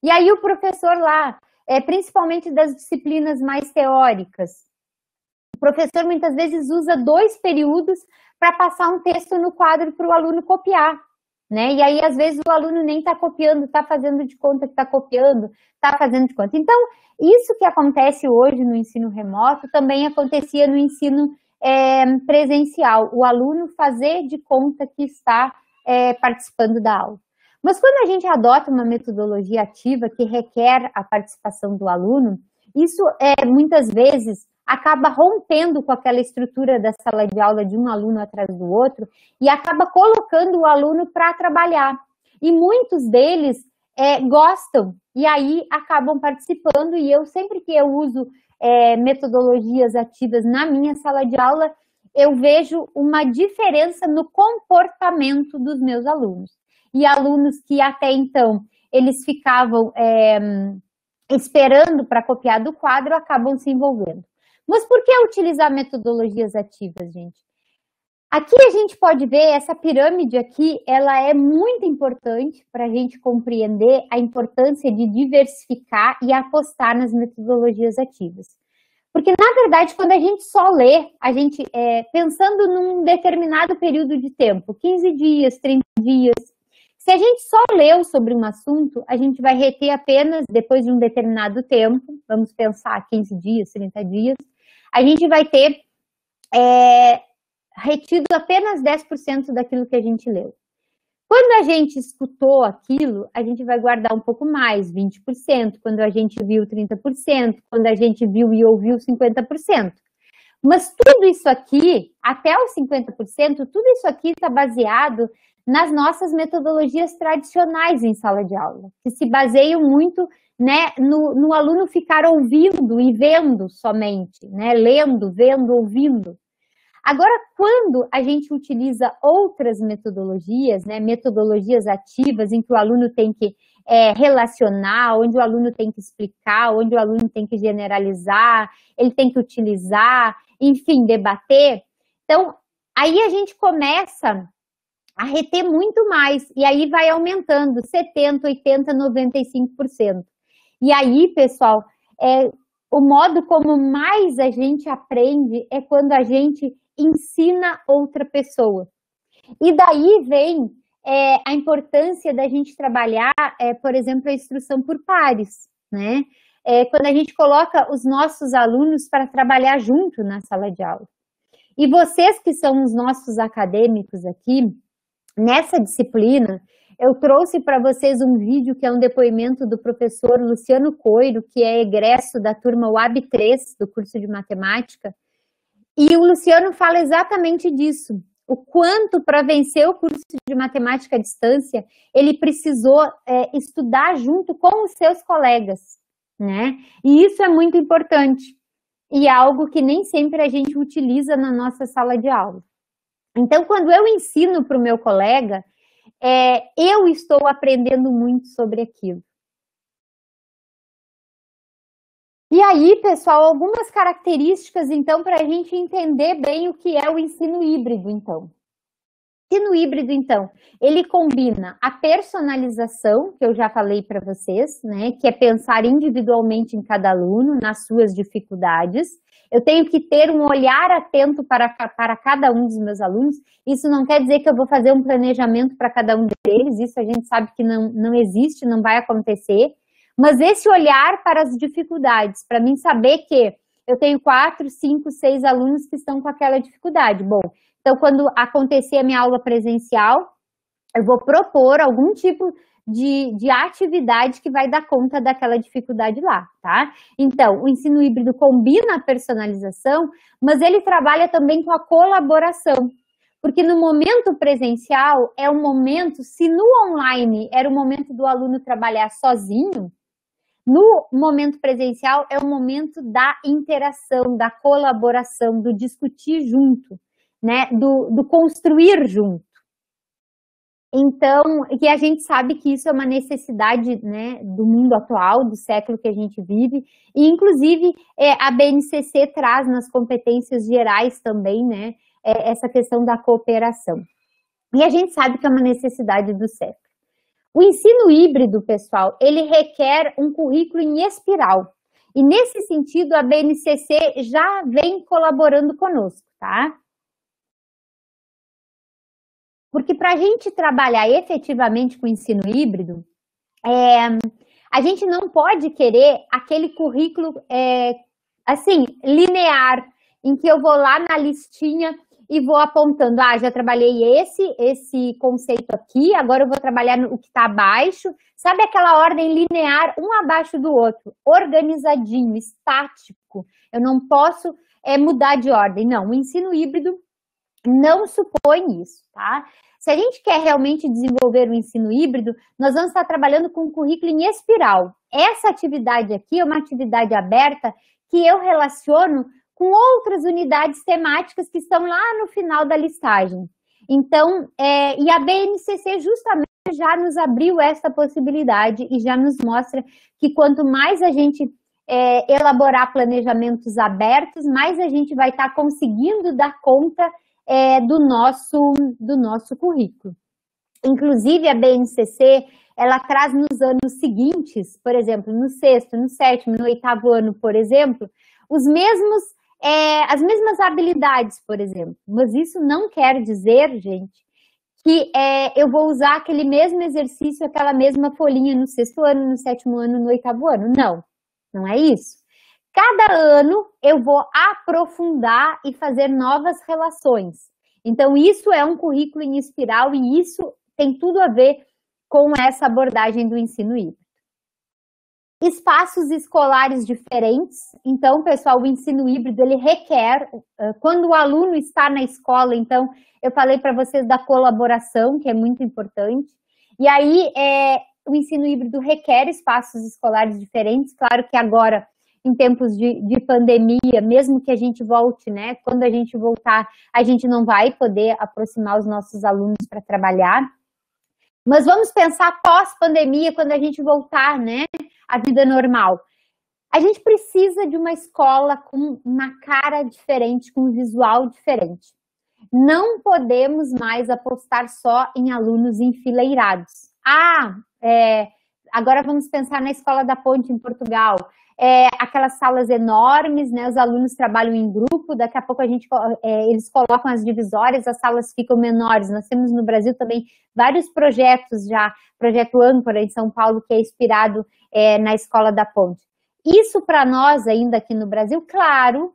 E aí o professor lá, principalmente das disciplinas mais teóricas, o professor muitas vezes usa 2 períodos para passar um texto no quadro para o aluno copiar, né? E aí, às vezes, o aluno nem está copiando, está fazendo de conta que está copiando, está fazendo de conta. Então, isso que acontece hoje no ensino remoto também acontecia no ensino presencial, o aluno fazer de conta que está participando da aula. Mas quando a gente adota uma metodologia ativa que requer a participação do aluno, isso muitas vezes acaba rompendo com aquela estrutura da sala de aula de um aluno atrás do outro e acaba colocando o aluno para trabalhar. E muitos deles gostam e aí acabam participando, e eu sempre que eu uso metodologias ativas na minha sala de aula, eu vejo uma diferença no comportamento dos meus alunos. E alunos que até então eles ficavam esperando para copiar do quadro, acabam se envolvendo. Mas por que utilizar metodologias ativas, gente? Aqui a gente pode ver, essa pirâmide aqui, ela é muito importante para a gente compreender a importância de diversificar e apostar nas metodologias ativas. Porque, na verdade, quando a gente só lê, a gente, pensando num determinado período de tempo, 15 dias, 30 dias, se a gente só leu sobre um assunto, a gente vai reter apenas, depois de um determinado tempo, vamos pensar 15 dias, 30 dias, a gente vai ter retido apenas 10% daquilo que a gente leu. Quando a gente escutou aquilo, a gente vai guardar um pouco mais, 20%, quando a gente viu 30%, quando a gente viu e ouviu 50%. Mas tudo isso aqui, até os 50%, tudo isso aqui está baseado nas nossas metodologias tradicionais em sala de aula, que se baseiam muito, né, no aluno ficar ouvindo e vendo somente, né, lendo, vendo, ouvindo. Agora, quando a gente utiliza outras metodologias, né, metodologias ativas, em que o aluno tem que relacionar, onde o aluno tem que explicar, onde o aluno tem que generalizar, ele tem que utilizar, enfim, debater. Então, aí a gente começa a reter muito mais, e aí vai aumentando 70%, 80%, 95%. E aí, pessoal, o modo como mais a gente aprende é quando a gente ensina outra pessoa. E daí vem a importância da gente trabalhar, por exemplo, a instrução por pares, né? Quando a gente coloca os nossos alunos para trabalhar junto na sala de aula. E vocês que são os nossos acadêmicos aqui, nessa disciplina, eu trouxe para vocês um vídeo que é um depoimento do professor Luciano Coiro, que é egresso da turma UAB 3, do curso de matemática, e o Luciano fala exatamente disso, o quanto para vencer o curso de matemática à distância, ele precisou estudar junto com os seus colegas, né? E isso é muito importante, e é algo que nem sempre a gente utiliza na nossa sala de aula. Então, quando eu ensino para o meu colega, eu estou aprendendo muito sobre aquilo. E aí, pessoal, algumas características, então, para a gente entender bem o que é o ensino híbrido, então. O ensino híbrido, então, ele combina a personalização, que eu já falei para vocês, né, que é pensar individualmente em cada aluno, nas suas dificuldades. Eu tenho que ter um olhar atento para cada um dos meus alunos. Isso não quer dizer que eu vou fazer um planejamento para cada um deles, isso a gente sabe que não existe, não vai acontecer. Mas esse olhar para as dificuldades, para mim saber que eu tenho 4, 5, 6 alunos que estão com aquela dificuldade. Bom, então quando acontecer a minha aula presencial, eu vou propor algum tipo de atividade que vai dar conta daquela dificuldade lá, tá? Então, o ensino híbrido combina a personalização, mas ele trabalha também com a colaboração. Porque no momento presencial é um momento, se no online era o momento do aluno trabalhar sozinho, no momento presencial é o momento da interação, da colaboração, do discutir junto, né? Do construir junto. Então, e a gente sabe que isso é uma necessidade, né, do mundo atual, do século que a gente vive, e inclusive a BNCC traz nas competências gerais também, né, essa questão da cooperação. E a gente sabe que é uma necessidade do século. O ensino híbrido, pessoal, ele requer um currículo em espiral. E nesse sentido, a BNCC já vem colaborando conosco, tá? Porque para a gente trabalhar efetivamente com o ensino híbrido, a gente não pode querer aquele currículo, assim, linear, em que eu vou lá na listinha e vou apontando, já trabalhei esse conceito aqui, agora eu vou trabalhar o que está abaixo. Sabe aquela ordem linear, um abaixo do outro, organizadinho, estático. Eu não posso mudar de ordem. Não, o ensino híbrido não supõe isso, tá? Se a gente quer realmente desenvolver o ensino híbrido, nós vamos estar trabalhando com um currículo em espiral. Essa atividade aqui é uma atividade aberta que eu relaciono com outras unidades temáticas que estão lá no final da listagem. Então, e a BNCC justamente já nos abriu essa possibilidade e já nos mostra que quanto mais a gente elaborar planejamentos abertos, mais a gente vai estar conseguindo dar conta do nosso currículo. Inclusive, a BNCC, ela traz nos anos seguintes, por exemplo, no 6º, no 7º, no 8º ano, por exemplo, as mesmas habilidades, por exemplo. Mas isso não quer dizer, gente, que eu vou usar aquele mesmo exercício, aquela mesma folhinha no 6º ano, no 7º ano, no 8º ano. Não, não é isso. Cada ano eu vou aprofundar e fazer novas relações. Então, isso é um currículo em espiral e isso tem tudo a ver com essa abordagem do ensino híbrido. Espaços escolares diferentes. Então, pessoal, o ensino híbrido, ele requer, quando o aluno está na escola, então, eu falei para vocês da colaboração, que é muito importante. E aí, o ensino híbrido requer espaços escolares diferentes. Claro que agora, em tempos de pandemia, mesmo que a gente volte, né? Quando a gente voltar, a gente não vai poder aproximar os nossos alunos para trabalhar. Mas vamos pensar pós-pandemia, quando a gente voltar, né, à vida normal. A gente precisa de uma escola com uma cara diferente, com um visual diferente. Não podemos mais apostar só em alunos enfileirados. Agora vamos pensar na Escola da Ponte, em Portugal. Aquelas salas enormes, né? Os alunos trabalham em grupo, daqui a pouco eles colocam as divisórias, as salas ficam menores. Nós temos no Brasil também vários projetos já, projeto Âncora em São Paulo, que é inspirado na Escola da Ponte. Isso para nós ainda aqui no Brasil, claro,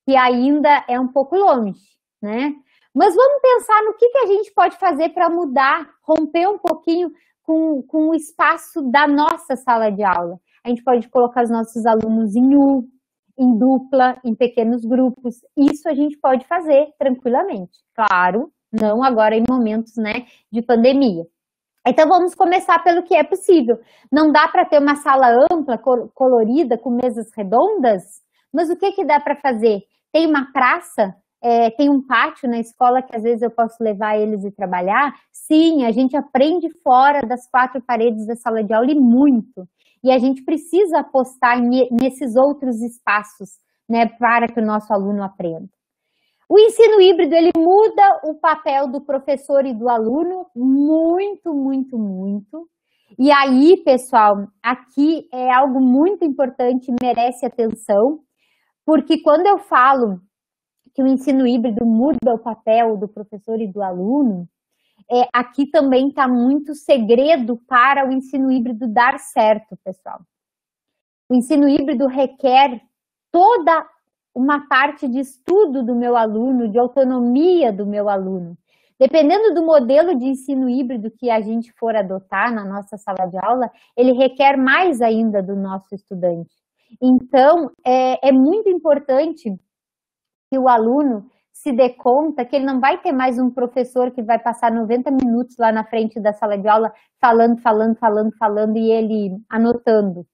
que ainda é um pouco longe, né? Mas vamos pensar no que a gente pode fazer para mudar, romper um pouquinho com o espaço da nossa sala de aula. A gente pode colocar os nossos alunos em U, em dupla, em pequenos grupos. Isso a gente pode fazer tranquilamente. Claro, não agora em momentos, né, de pandemia. Então, vamos começar pelo que é possível. Não dá para ter uma sala ampla, colorida, com mesas redondas, mas o que dá para fazer? Tem uma praça? Tem um pátio na escola que às vezes eu posso levar eles e trabalhar? Sim, a gente aprende fora das quatro paredes da sala de aula e muito. E a gente precisa apostar nesses outros espaços, né, para que o nosso aluno aprenda. O ensino híbrido, ele muda o papel do professor e do aluno muito, muito, muito. E aí, pessoal, aqui é algo muito importante, merece atenção, porque quando eu falo que o ensino híbrido muda o papel do professor e do aluno, aqui também está muito segredo para o ensino híbrido dar certo, pessoal. O ensino híbrido requer toda uma parte de estudo do meu aluno, de autonomia do meu aluno. Dependendo do modelo de ensino híbrido que a gente for adotar na nossa sala de aula, ele requer mais ainda do nosso estudante. Então, é muito importante que o aluno se dê conta que ele não vai ter mais um professor que vai passar 90 minutos lá na frente da sala de aula falando e ele anotando.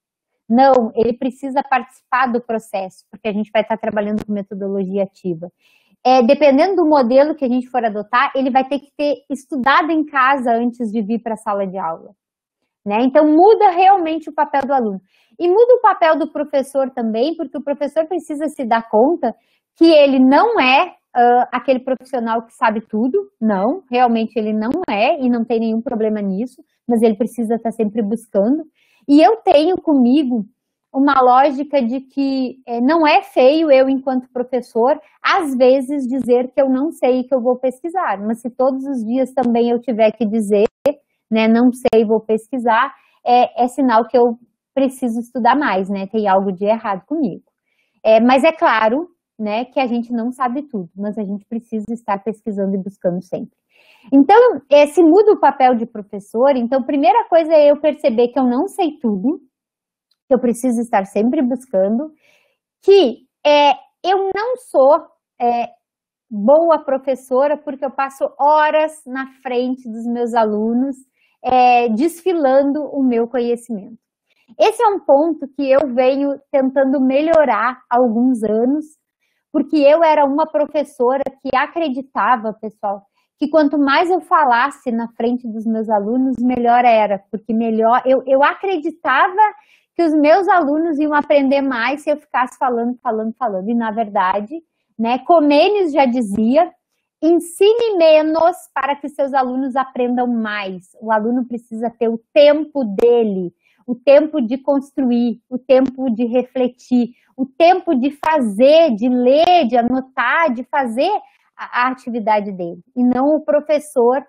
Não, ele precisa participar do processo, porque a gente vai estar trabalhando com metodologia ativa. Dependendo do modelo que a gente for adotar, ele vai ter que ter estudado em casa antes de vir para a sala de aula, né? Então, muda realmente o papel do aluno. E muda o papel do professor também, porque o professor precisa se dar conta que ele não é aquele profissional que sabe tudo. Não, realmente ele não é, e não tem nenhum problema nisso, mas ele precisa estar sempre buscando. E eu tenho comigo uma lógica de que não é feio eu, enquanto professor, às vezes dizer que eu não sei e que eu vou pesquisar, mas se todos os dias também eu tiver que dizer, né, não sei, vou pesquisar, é sinal que eu preciso estudar mais, né, tem algo de errado comigo. Mas é claro, né, que a gente não sabe tudo, mas a gente precisa estar pesquisando e buscando sempre. Então, se muda o papel de professor, então, primeira coisa é eu perceber que eu não sei tudo, que eu preciso estar sempre buscando, que eu não sou boa professora porque eu passo horas na frente dos meus alunos desfilando o meu conhecimento. Esse é um ponto que eu venho tentando melhorar há alguns anos, porque eu era uma professora que acreditava, pessoal, que quanto mais eu falasse na frente dos meus alunos, melhor era, porque melhor eu acreditava que os meus alunos iam aprender mais se eu ficasse falando. E, na verdade, né, Comênios já dizia, ensine menos para que seus alunos aprendam mais. O aluno precisa ter o tempo dele, o tempo de construir, o tempo de refletir, o tempo de fazer, de ler, de anotar, de fazer a atividade dele. E não o professor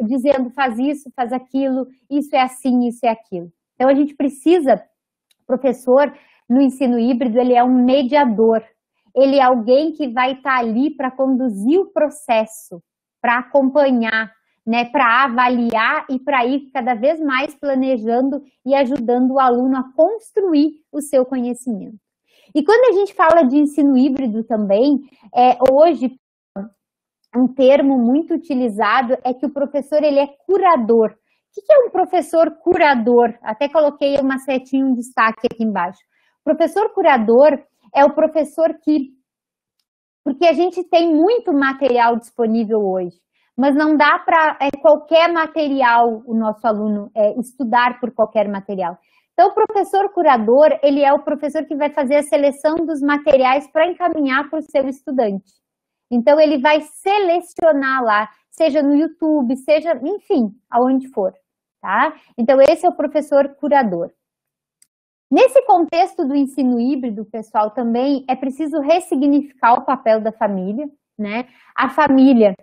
dizendo faz isso, faz aquilo, isso é assim, isso é aquilo. Então, a gente precisa, professor, no ensino híbrido, ele é um mediador. Ele é alguém que vai estar ali para conduzir o processo, para acompanhar, né, para avaliar e para ir cada vez mais planejando e ajudando o aluno a construir o seu conhecimento. E quando a gente fala de ensino híbrido também, hoje um termo muito utilizado é que o professor ele é curador. O que é um professor curador? Até coloquei uma setinha, um destaque aqui embaixo. O professor curador é o professor que... Porque a gente tem muito material disponível hoje, mas não dá para qualquer material o nosso aluno estudar por qualquer material. Então, o professor curador, ele é o professor que vai fazer a seleção dos materiais para encaminhar para o seu estudante. Então, ele vai selecionar lá, seja no YouTube, seja, enfim, aonde for, tá? Então, esse é o professor curador. Nesse contexto do ensino híbrido, pessoal, também é preciso ressignificar o papel da família, né? A família,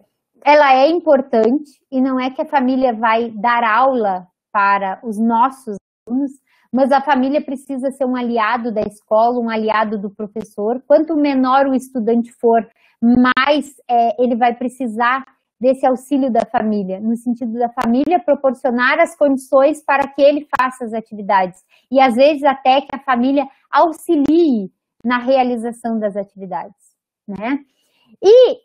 ela é importante e não é que a família vai dar aula para os nossos alunos, mas a família precisa ser um aliado da escola, um aliado do professor. Quanto menor o estudante for, mais ele vai precisar desse auxílio da família, no sentido da família proporcionar as condições para que ele faça as atividades. E às vezes até que a família auxilie na realização das atividades, né? E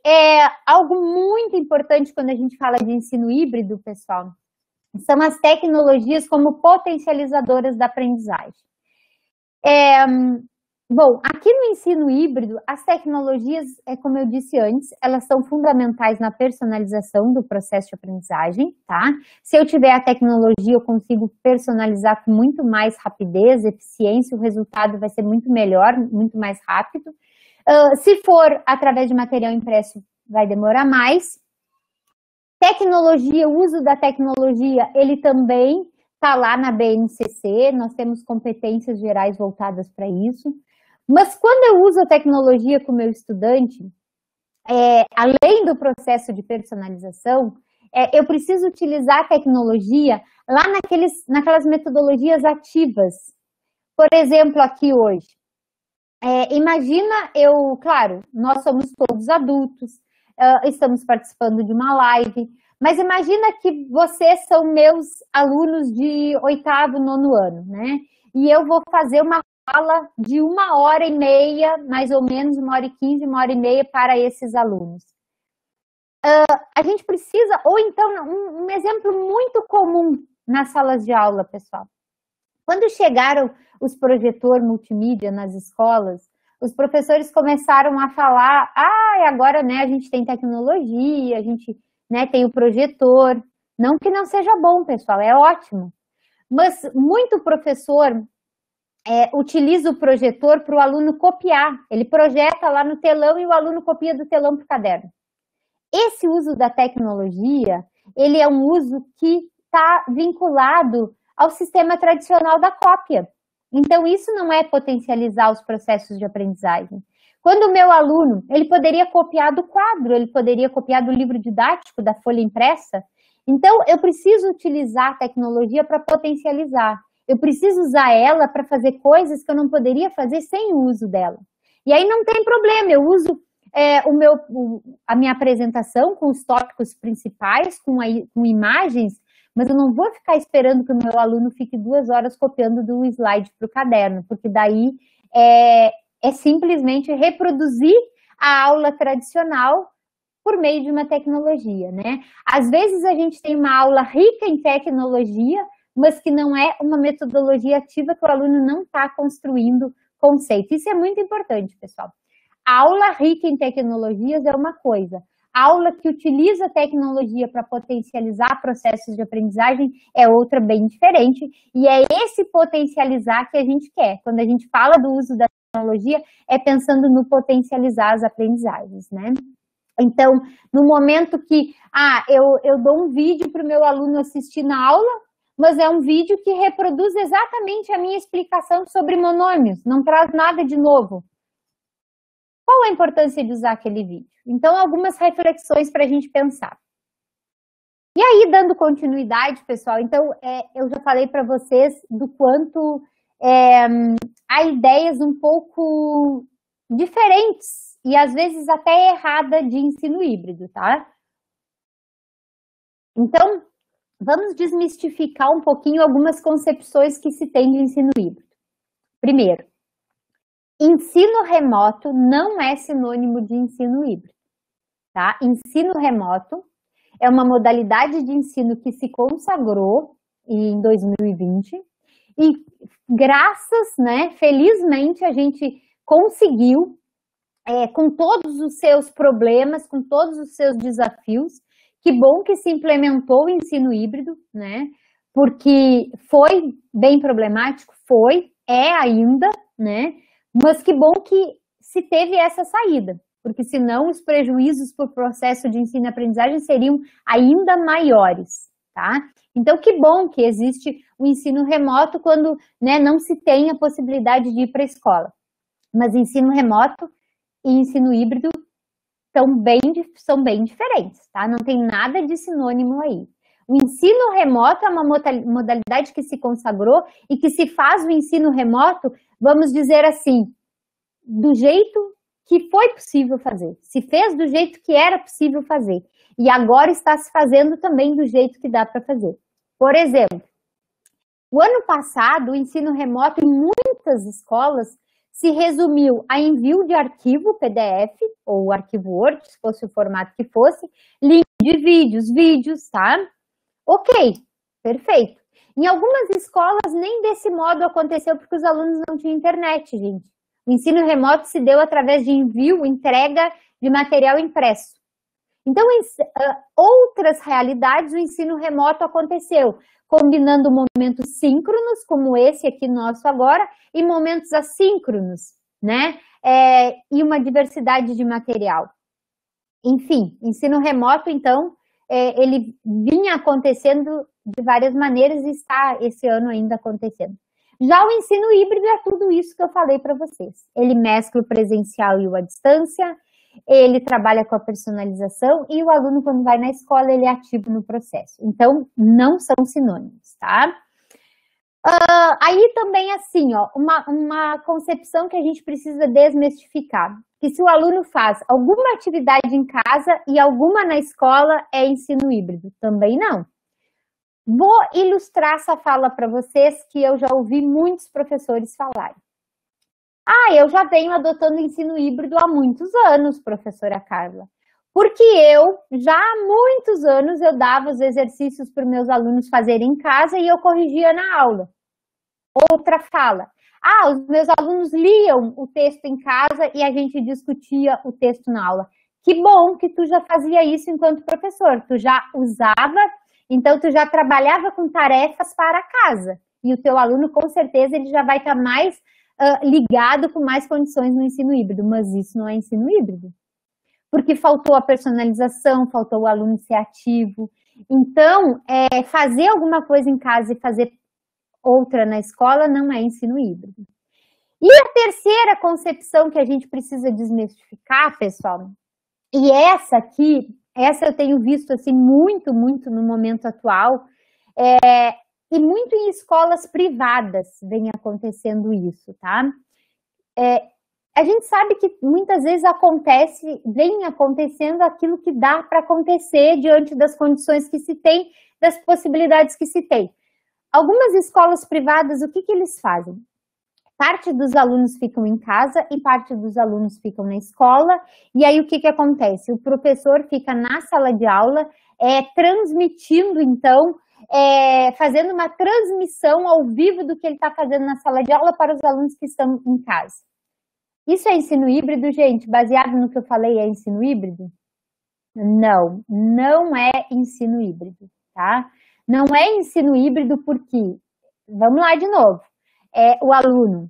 algo muito importante quando a gente fala de ensino híbrido, pessoal, são as tecnologias como potencializadoras da aprendizagem. Bom, aqui no ensino híbrido, as tecnologias, como eu disse antes, elas são fundamentais na personalização do processo de aprendizagem, tá? Se eu tiver a tecnologia, eu consigo personalizar com muito mais rapidez, eficiência, o resultado vai ser muito melhor, muito mais rápido. Se for através de material impresso, vai demorar mais. Tecnologia, o uso da tecnologia, ele também está lá na BNCC, nós temos competências gerais voltadas para isso. Mas quando eu uso a tecnologia com o meu estudante, além do processo de personalização, eu preciso utilizar a tecnologia lá naquelas metodologias ativas. Por exemplo, aqui hoje, imagina claro, nós somos todos adultos, estamos participando de uma live, mas imagina que vocês são meus alunos de 8º, 9º ano, né? E eu vou fazer uma aula de 1h30, mais ou menos, 1h15, 1h30 para esses alunos. A gente precisa, ou então, um exemplo muito comum nas salas de aula, pessoal. Quando chegaram os projetores multimídia nas escolas, os professores começaram a falar, agora, né, a gente tem tecnologia, a gente, né, tem o projetor. Não que não seja bom, pessoal, é ótimo. Mas muito professor utiliza o projetor para o aluno copiar. Ele projeta lá no telão e o aluno copia do telão para o caderno. Esse uso da tecnologia, ele é um uso que está vinculado ao sistema tradicional da cópia. Então, isso não é potencializar os processos de aprendizagem. Quando o meu aluno, ele poderia copiar do quadro, ele poderia copiar do livro didático, da folha impressa. Então, eu preciso utilizar a tecnologia para potencializar. Eu preciso usar ela para fazer coisas que eu não poderia fazer sem o uso dela. E aí não tem problema, eu uso a minha apresentação com os tópicos principais, com imagens, mas eu não vou ficar esperando que o meu aluno fique 2 horas copiando do slide para o caderno, porque daí é simplesmente reproduzir a aula tradicional por meio de uma tecnologia, né? Às vezes a gente tem uma aula rica em tecnologia, mas que não é uma metodologia ativa, que o aluno não está construindo conceito. Isso é muito importante, pessoal. A aula rica em tecnologias é uma coisa. A aula que utiliza a tecnologia para potencializar processos de aprendizagem é outra bem diferente. E é esse potencializar que a gente quer. Quando a gente fala do uso da tecnologia, é pensando no potencializar as aprendizagens, né? Então, no momento que eu dou um vídeo para o meu aluno assistir na aula, mas é um vídeo que reproduz exatamente a minha explicação sobre monômios, não traz nada de novo. Qual a importância de usar aquele vídeo? Então, algumas reflexões para a gente pensar. E aí, dando continuidade, pessoal, então, eu já falei para vocês do quanto há ideias um pouco diferentes e, às vezes, até errada de ensino híbrido, tá? Então, vamos desmistificar um pouquinho algumas concepções que se tem de ensino híbrido. Primeiro, ensino remoto não é sinônimo de ensino híbrido, tá? Ensino remoto é uma modalidade de ensino que se consagrou em 2020 e graças, né, felizmente a gente conseguiu, com todos os seus problemas, com todos os seus desafios, que bom que se implementou o ensino híbrido, né, porque foi bem problemático, é ainda, né, mas que bom que se teve essa saída, porque senão os prejuízos para o processo de ensino e aprendizagem seriam ainda maiores, tá? Então, que bom que existe o ensino remoto quando, né, não se tem a possibilidade de ir para a escola. Mas ensino remoto e ensino híbrido são bem diferentes, tá? Não tem nada de sinônimo aí. O ensino remoto é uma modalidade que se consagrou e que se faz o ensino remoto, vamos dizer assim, do jeito que foi possível fazer. Se fez do jeito que era possível fazer. E agora está se fazendo também do jeito que dá para fazer. Por exemplo, o ano passado, o ensino remoto em muitas escolas se resumiu a envio de arquivo PDF, ou arquivo Word, se fosse o formato que fosse, link de vídeos, tá? Ok, perfeito. Em algumas escolas, nem desse modo aconteceu, porque os alunos não tinham internet, gente. O ensino remoto se deu através de envio, entrega de material impresso. Então, em outras realidades, o ensino remoto aconteceu, combinando momentos síncronos, como esse aqui nosso agora, e momentos assíncronos, né? E uma diversidade de material. Enfim, ensino remoto, então, ele vinha acontecendo de várias maneiras e está esse ano ainda acontecendo. Já o ensino híbrido é tudo isso que eu falei para vocês. Ele mescla o presencial e o à distância, ele trabalha com a personalização e o aluno, quando vai na escola, ele é ativo no processo. Então, não são sinônimos, tá? Aí também, assim, ó, uma concepção que a gente precisa desmistificar, que se o aluno faz alguma atividade em casa e alguma na escola, é ensino híbrido. Também não. Vou ilustrar essa fala para vocês, que eu já ouvi muitos professores falarem. Eu já venho adotando ensino híbrido há muitos anos, professora Carla. Porque já há muitos anos, eu dava os exercícios para os meus alunos fazerem em casa e eu corrigia na aula. Outra fala. Os meus alunos liam o texto em casa e a gente discutia o texto na aula. Que bom que tu já fazia isso enquanto professor. Tu já usava, então tu já trabalhava com tarefas para casa. E o teu aluno, com certeza, ele já vai estar mais ligado com mais condições no ensino híbrido. Mas isso não é ensino híbrido. Porque faltou a personalização, faltou o aluno ser ativo. Então, fazer alguma coisa em casa e fazer outra na escola não é ensino híbrido. E a terceira concepção que a gente precisa desmistificar, pessoal, e essa aqui, eu tenho visto assim muito no momento atual, e muito em escolas privadas vem acontecendo isso, tá? A gente sabe que muitas vezes vem acontecendo aquilo que dá para acontecer diante das condições que se tem, das possibilidades que se tem. Algumas escolas privadas, o que eles fazem? Parte dos alunos ficam em casa e parte dos alunos ficam na escola. E aí o que acontece? O professor fica na sala de aula transmitindo, então, fazendo uma transmissão ao vivo do que ele está fazendo na sala de aula para os alunos que estão em casa. Isso é ensino híbrido, gente? Baseado no que eu falei, é ensino híbrido? Não é ensino híbrido, tá? Não é ensino híbrido porque, vamos lá de novo, o aluno,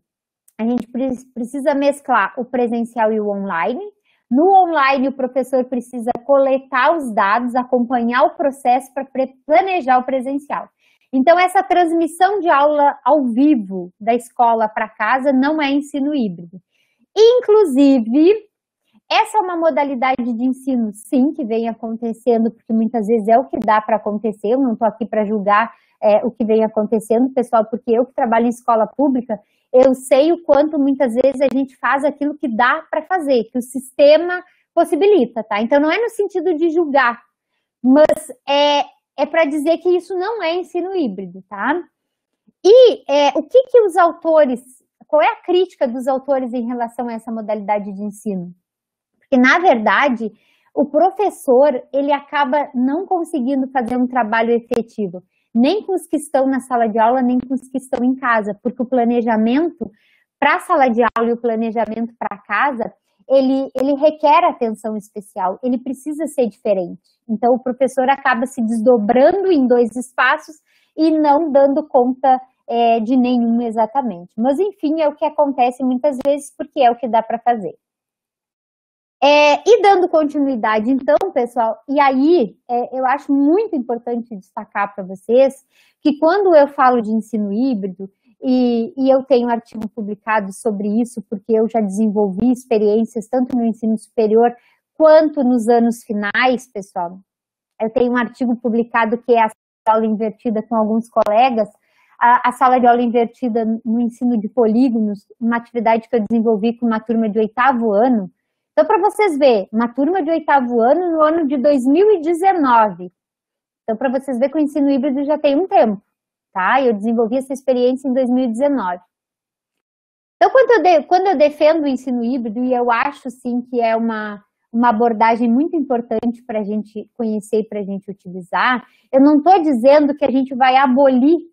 a gente precisa mesclar o presencial e o online. No online, o professor precisa coletar os dados, acompanhar o processo para planejar o presencial. Então, essa transmissão de aula ao vivo da escola para casa não é ensino híbrido. Inclusive, essa é uma modalidade de ensino, sim, que vem acontecendo, porque muitas vezes é o que dá para acontecer. Eu não estou aqui para julgar o que vem acontecendo, pessoal, porque eu que trabalho em escola pública, eu sei o quanto muitas vezes a gente faz aquilo que dá para fazer, que o sistema possibilita, tá? Então, não é no sentido de julgar, mas é é para dizer que isso não é ensino híbrido, tá? E o que os autores, qual é a crítica dos autores em relação a essa modalidade de ensino? Porque, na verdade, o professor, ele acaba não conseguindo fazer um trabalho efetivo, nem com os que estão na sala de aula, nem com os que estão em casa, porque o planejamento para a sala de aula e o planejamento para casa, ele requer atenção especial, ele precisa ser diferente. Então, o professor acaba se desdobrando em 2 espaços e não dando conta de nenhum exatamente. Mas, enfim, é o que acontece muitas vezes, porque é o que dá para fazer. E dando continuidade, então, pessoal, e aí eu acho muito importante destacar para vocês que quando eu falo de ensino híbrido, e eu tenho um artigo publicado sobre isso, porque eu já desenvolvi experiências tanto no ensino superior quanto nos anos finais, pessoal. Eu tenho um artigo publicado que é a sala de aula invertida com alguns colegas, a sala de aula invertida no ensino de polígonos, uma atividade que eu desenvolvi com uma turma de 8º ano. Então, para vocês verem, uma turma de 8º ano no ano de 2019. Então, para vocês verem que o ensino híbrido já tem um tempo, tá? Eu desenvolvi essa experiência em 2019. Então, quando eu defendo o ensino híbrido, e eu acho, sim, que é uma abordagem muito importante para a gente conhecer e para a gente utilizar, eu não estou dizendo que a gente vai abolir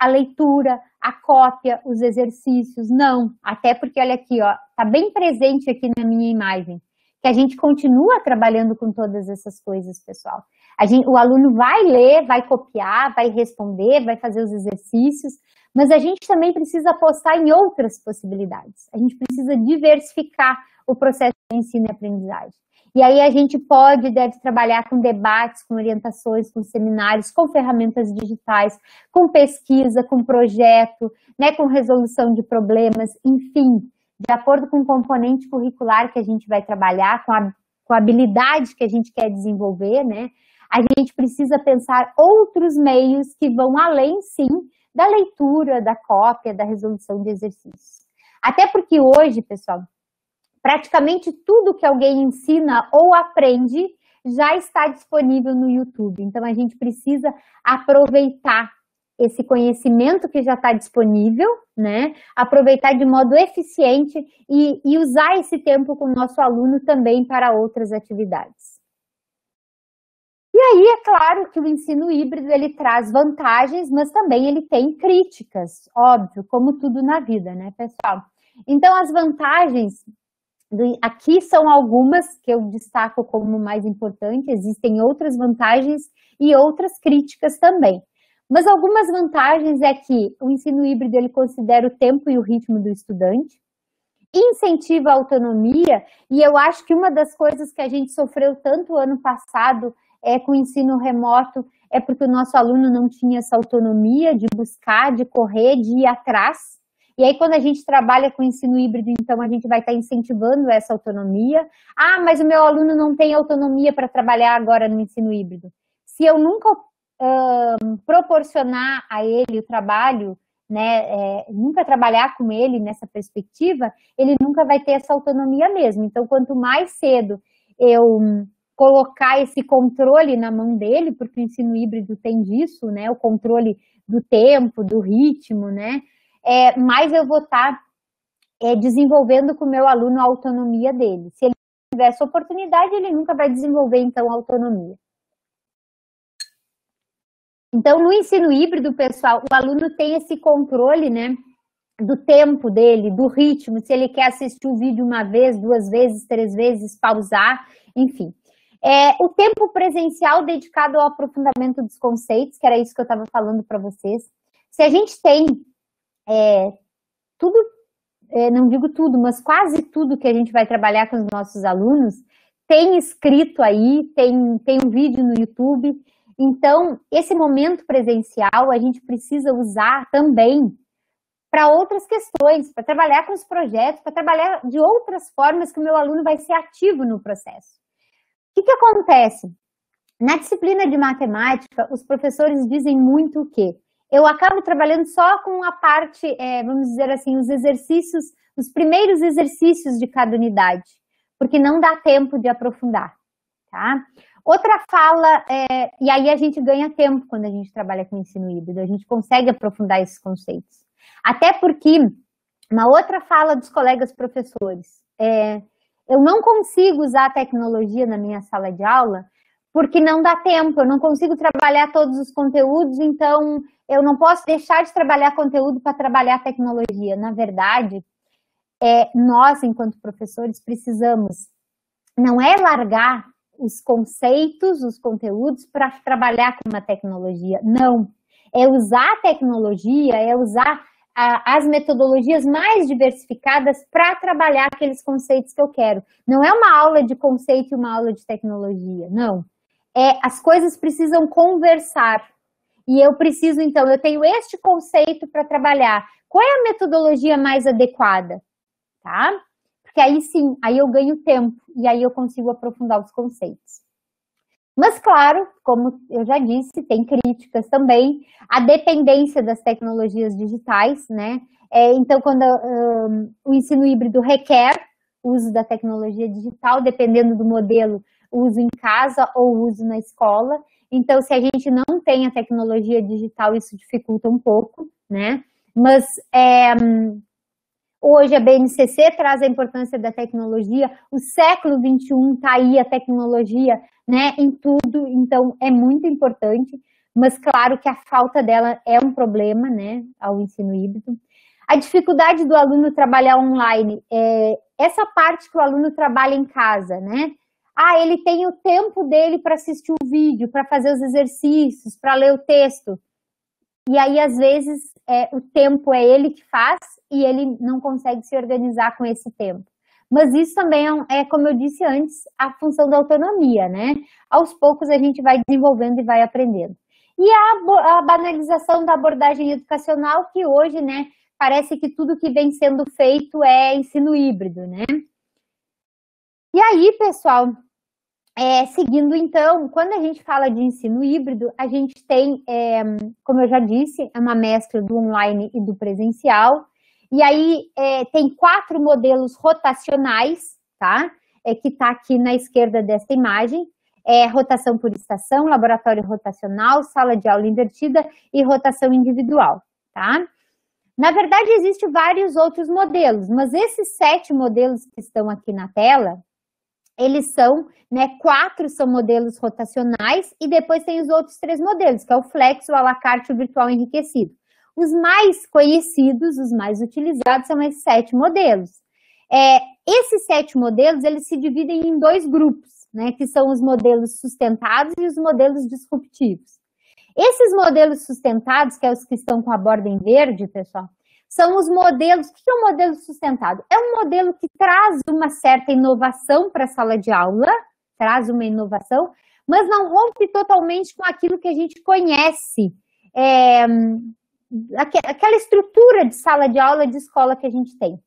a leitura, a cópia, os exercícios, não. Até porque, olha aqui, ó, tá bem presente aqui na minha imagem, que a gente continua trabalhando com todas essas coisas, pessoal. O aluno vai ler, vai copiar, vai responder, vai fazer os exercícios, mas a gente também precisa apostar em outras possibilidades. A gente precisa diversificar o processo de ensino e aprendizagem. E aí a gente pode e deve trabalhar com debates, com orientações, com seminários, com ferramentas digitais, com pesquisa, com projeto, né, com resolução de problemas, enfim, de acordo com o componente curricular que a gente vai trabalhar, com a habilidade que a gente quer desenvolver, né, a gente precisa pensar outros meios que vão além, sim, da leitura, da cópia, da resolução de exercícios. Até porque hoje, pessoal, praticamente tudo que alguém ensina ou aprende já está disponível no YouTube. Então, a gente precisa aproveitar esse conhecimento que já está disponível, né? Aproveitar de modo eficiente e usar esse tempo com o nosso aluno também para outras atividades. E aí, é claro que o ensino híbrido, ele traz vantagens, mas também ele tem críticas, óbvio, como tudo na vida, né, pessoal? Então, as vantagens... Aqui são algumas que eu destaco como mais importantes, existem outras vantagens e outras críticas também. Mas algumas vantagens é que o ensino híbrido ele considera o tempo e o ritmo do estudante, incentiva a autonomia, e eu acho que uma das coisas que a gente sofreu tanto ano passado com o ensino remoto é porque o nosso aluno não tinha essa autonomia de buscar, de correr, de ir atrás. E aí, quando a gente trabalha com ensino híbrido, então a gente vai estar incentivando essa autonomia. Ah, mas o meu aluno não tem autonomia para trabalhar agora no ensino híbrido. Se eu nunca proporcionar a ele o trabalho, né, nunca trabalhar com ele nessa perspectiva, ele nunca vai ter essa autonomia mesmo. Então, quanto mais cedo eu colocar esse controle na mão dele, porque o ensino híbrido tem disso, né, o controle do tempo, do ritmo, né, mais eu vou estar desenvolvendo com o meu aluno a autonomia dele. Se ele tiver essa oportunidade, ele nunca vai desenvolver, então, a autonomia. Então, no ensino híbrido, pessoal, o aluno tem esse controle, né, do tempo dele, do ritmo, se ele quer assistir o vídeo uma vez, 2 vezes, 3 vezes, pausar, enfim. O tempo presencial dedicado ao aprofundamento dos conceitos, que era isso que eu estava falando para vocês. Se a gente tem tudo, não digo tudo, mas quase tudo que a gente vai trabalhar com os nossos alunos, tem escrito aí, tem um vídeo no YouTube. Então, esse momento presencial a gente precisa usar também para outras questões, para trabalhar com os projetos, para trabalhar de outras formas que o meu aluno vai ser ativo no processo. O que acontece? Na disciplina de matemática, os professores dizem muito o quê? Eu acabo trabalhando só com a parte, vamos dizer assim, os exercícios, os primeiros exercícios de cada unidade, porque não dá tempo de aprofundar, tá? Outra fala, e aí a gente ganha tempo quando a gente trabalha com ensino híbrido, a gente consegue aprofundar esses conceitos. Até porque, uma outra fala dos colegas professores, eu não consigo usar a tecnologia na minha sala de aula porque não dá tempo, eu não consigo trabalhar todos os conteúdos, então eu não posso deixar de trabalhar conteúdo para trabalhar tecnologia. Na verdade, nós, enquanto professores, precisamos, não é largar os conceitos, os conteúdos para trabalhar com uma tecnologia, não. É usar a tecnologia, é usar as metodologias mais diversificadas para trabalhar aqueles conceitos que eu quero. Não é uma aula de conceito e uma aula de tecnologia, não. As coisas precisam conversar. E eu preciso, então, eu tenho este conceito para trabalhar. Qual é a metodologia mais adequada? Tá? Porque aí sim, aí eu ganho tempo e aí eu consigo aprofundar os conceitos. Mas, claro, como eu já disse, tem críticas também, a dependência das tecnologias digitais, né? Então, quando o ensino híbrido requer o uso da tecnologia digital, dependendo do modelo, uso em casa ou uso na escola. Então, se a gente não tem a tecnologia digital, isso dificulta um pouco, né? Mas hoje a BNCC traz a importância da tecnologia, o século XXI está aí a tecnologia, né, em tudo, então é muito importante, mas claro que a falta dela é um problema, né, ao ensino híbrido. A dificuldade do aluno trabalhar online, essa parte que o aluno trabalha em casa, né, ele tem o tempo dele para assistir o vídeo, para fazer os exercícios, para ler o texto, e aí às vezes o tempo é ele que faz, e ele não consegue se organizar com esse tempo. Mas isso também como eu disse antes, a função da autonomia, né? Aos poucos a gente vai desenvolvendo e vai aprendendo. E a banalização da abordagem educacional, que hoje, né, parece que tudo que vem sendo feito é ensino híbrido, né? E aí, pessoal, seguindo então, quando a gente fala de ensino híbrido, a gente tem, como eu já disse, é uma mescla do online e do presencial. E aí tem 4 modelos rotacionais, tá? Que está aqui na esquerda desta imagem. Rotação por estação, laboratório rotacional, sala de aula invertida e rotação individual, tá? Na verdade, existem vários outros modelos, mas esses 7 modelos que estão aqui na tela, eles são, né, 4 são modelos rotacionais e depois tem os outros 3 modelos, que é o flex, o à la carte e o virtual enriquecido. Os mais conhecidos, os mais utilizados são esses 7 modelos. Esses 7 modelos, eles se dividem em 2 grupos, né, que são os modelos sustentados e os modelos disruptivos. Esses modelos sustentados, que é os que estão com a borda em verde, pessoal, são os modelos... O que é um modelo sustentado? É um modelo que traz uma certa inovação para a sala de aula, traz uma inovação, mas não rompe totalmente com aquilo que a gente conhece, aquela estrutura de sala de aula, de escola que a gente tem.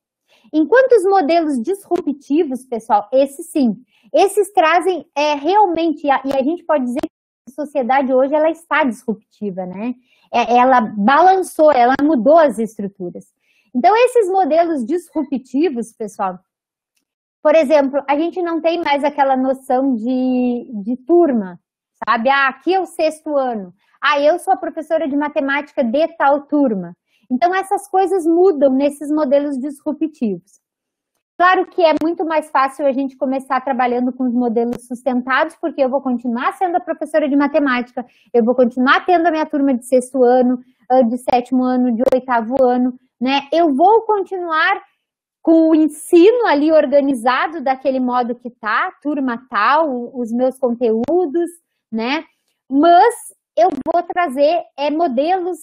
Enquanto os modelos disruptivos, pessoal, esses sim, esses trazem realmente, e a gente pode dizer que a sociedade hoje ela está disruptiva, né? Ela balançou, ela mudou as estruturas. Então, esses modelos disruptivos, pessoal, por exemplo, a gente não tem mais aquela noção de turma, sabe? Aqui é o 6º ano. Eu sou a professora de matemática de tal turma. Então, essas coisas mudam nesses modelos disruptivos. Claro que é muito mais fácil a gente começar trabalhando com os modelos sustentados, porque eu vou continuar sendo a professora de matemática, eu vou continuar tendo a minha turma de 6º ano, de 7º ano, de 8º ano, né? Eu vou continuar com o ensino ali organizado daquele modo que tá, turma tal, os meus conteúdos, né? Mas eu vou trazer modelos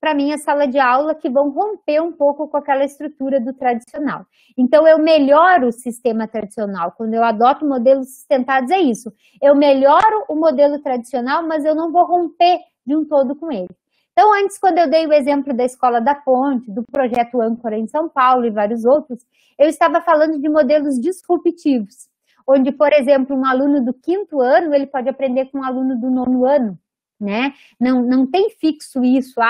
para minha sala de aula que vão romper um pouco com aquela estrutura do tradicional. Então, eu melhoro o sistema tradicional. Quando eu adoto modelos sustentados, é isso. Eu melhoro o modelo tradicional, mas eu não vou romper de um todo com ele. Então, antes, quando eu dei o exemplo da Escola da Ponte, do projeto Âncora em São Paulo e vários outros, eu estava falando de modelos disruptivos, onde, por exemplo, um aluno do 5º ano, ele pode aprender com um aluno do 9º ano, né? Não tem fixo isso,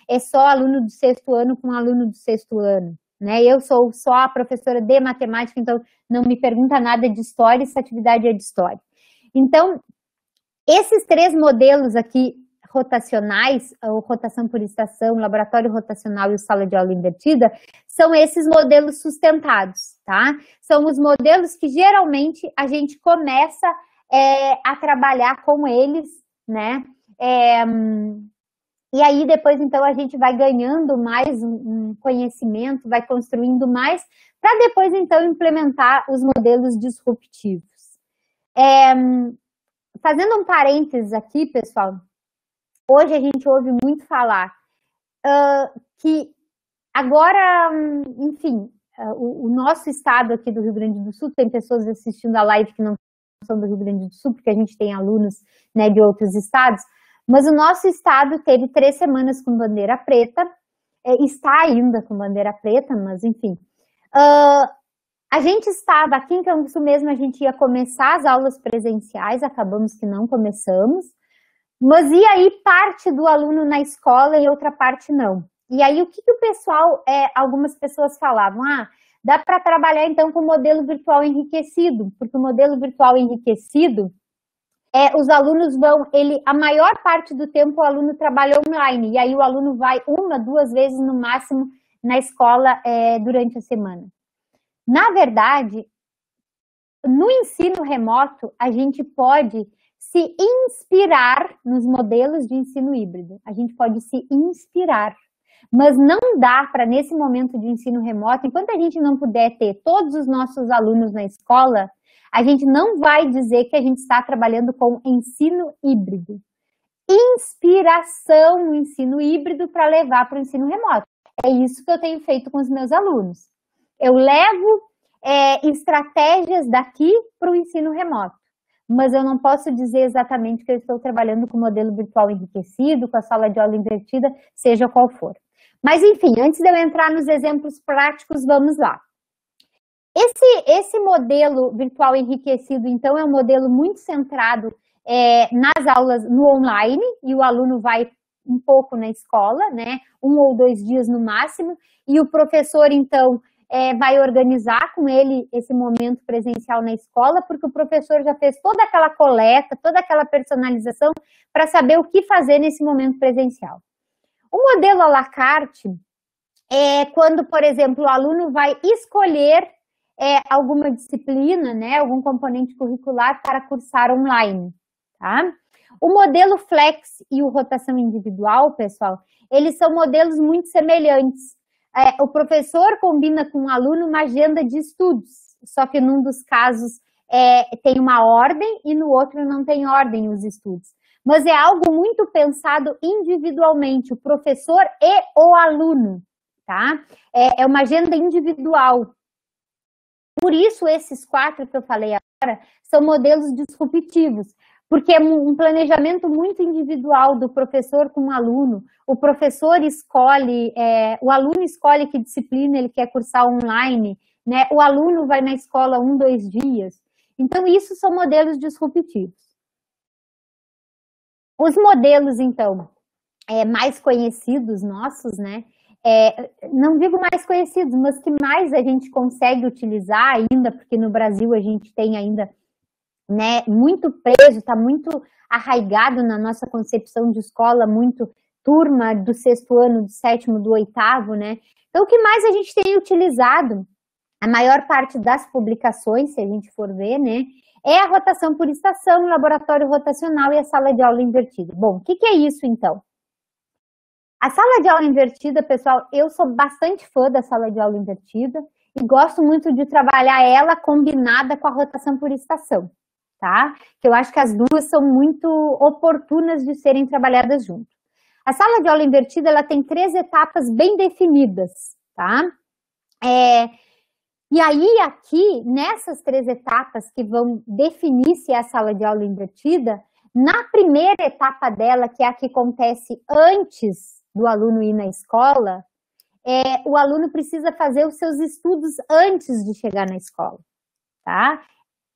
é só aluno do 6º ano com aluno do 6º ano, né? Eu sou só a professora de matemática, então não me pergunta nada de história, essa atividade é de história. Então, Esses 3 modelos aqui rotacionais, ou rotação por estação, laboratório rotacional e sala de aula invertida, são esses modelos sustentados, tá? São os modelos que geralmente a gente começa a trabalhar com eles, né? E aí depois, então, a gente vai ganhando mais um conhecimento, vai construindo mais, para depois, então, implementar os modelos disruptivos. Fazendo um parênteses aqui, pessoal, hoje a gente ouve muito falar que agora, enfim, o nosso estado aqui do Rio Grande do Sul, tem pessoas assistindo a live que não são do Rio Grande do Sul, porque a gente tem alunos, né, de outros estados, mas o nosso estado teve 3 semanas com bandeira preta, está ainda com bandeira preta, mas enfim. A gente estava, aqui em Canguçu mesmo, a gente ia começar as aulas presenciais, acabamos que não começamos, mas e aí parte do aluno na escola e outra parte não. E aí o que o pessoal, algumas pessoas falavam, dá para trabalhar então com o modelo virtual enriquecido, porque o modelo virtual enriquecido, os alunos vão, a maior parte do tempo o aluno trabalha online, e aí o aluno vai 1, 2 vezes no máximo na escola durante a semana. Na verdade, no ensino remoto, a gente pode se inspirar nos modelos de ensino híbrido. A gente pode se inspirar, mas não dá para, nesse momento de ensino remoto, enquanto a gente não puder ter todos os nossos alunos na escola, a gente não vai dizer que a gente está trabalhando com ensino híbrido. Inspiração no ensino híbrido para levar para o ensino remoto. É isso que eu tenho feito com os meus alunos. Eu levo estratégias daqui para o ensino remoto, mas eu não posso dizer exatamente que eu estou trabalhando com o modelo virtual enriquecido, com a sala de aula invertida, seja qual for. Mas, enfim, antes de eu entrar nos exemplos práticos, vamos lá. Esse modelo virtual enriquecido, então, é um modelo muito centrado nas aulas no online, e o aluno vai um pouco na escola, né? 1 ou 2 dias no máximo, e o professor, então, vai organizar com ele esse momento presencial na escola, porque o professor já fez toda aquela coleta, toda aquela personalização para saber o que fazer nesse momento presencial. O modelo à la carte é quando, por exemplo, o aluno vai escolher alguma disciplina, né, algum componente curricular para cursar online, tá? O modelo flex e o rotação individual, pessoal, eles são modelos muito semelhantes. O professor combina com o aluno uma agenda de estudos, só que num dos casos tem uma ordem e no outro não tem ordem os estudos. Mas é algo muito pensado individualmente, o professor e o aluno, tá? É uma agenda individual. Por isso, esses 4 que eu falei agora são modelos disruptivos, porque é um planejamento muito individual do professor com o aluno. O professor escolhe, o aluno escolhe que disciplina ele quer cursar online, né? O aluno vai na escola 1, 2 dias. Então, isso são modelos disruptivos. Os modelos, então, mais conhecidos nossos, né? Não digo mais conhecidos, mas que mais a gente consegue utilizar ainda, porque no Brasil a gente tem ainda, né, muito preso, está muito arraigado na nossa concepção de escola, muito turma do 6º ano, do 7º, do 8º, né? Então, o que mais a gente tem utilizado, a maior parte das publicações, se a gente for ver, né, é a rotação por estação, o laboratório rotacional e a sala de aula invertida. Bom, o que é isso, então? A sala de aula invertida, pessoal, eu sou bastante fã da sala de aula invertida e gosto muito de trabalhar ela combinada com a rotação por estação, tá? Que eu acho que as duas são muito oportunas de serem trabalhadas juntas. A sala de aula invertida, ela tem 3 etapas bem definidas, tá? E aí, aqui, nessas 3 etapas que vão definir se é a sala de aula invertida, na primeira etapa dela, que é a que acontece antes do aluno ir na escola, o aluno precisa fazer os seus estudos antes de chegar na escola, tá?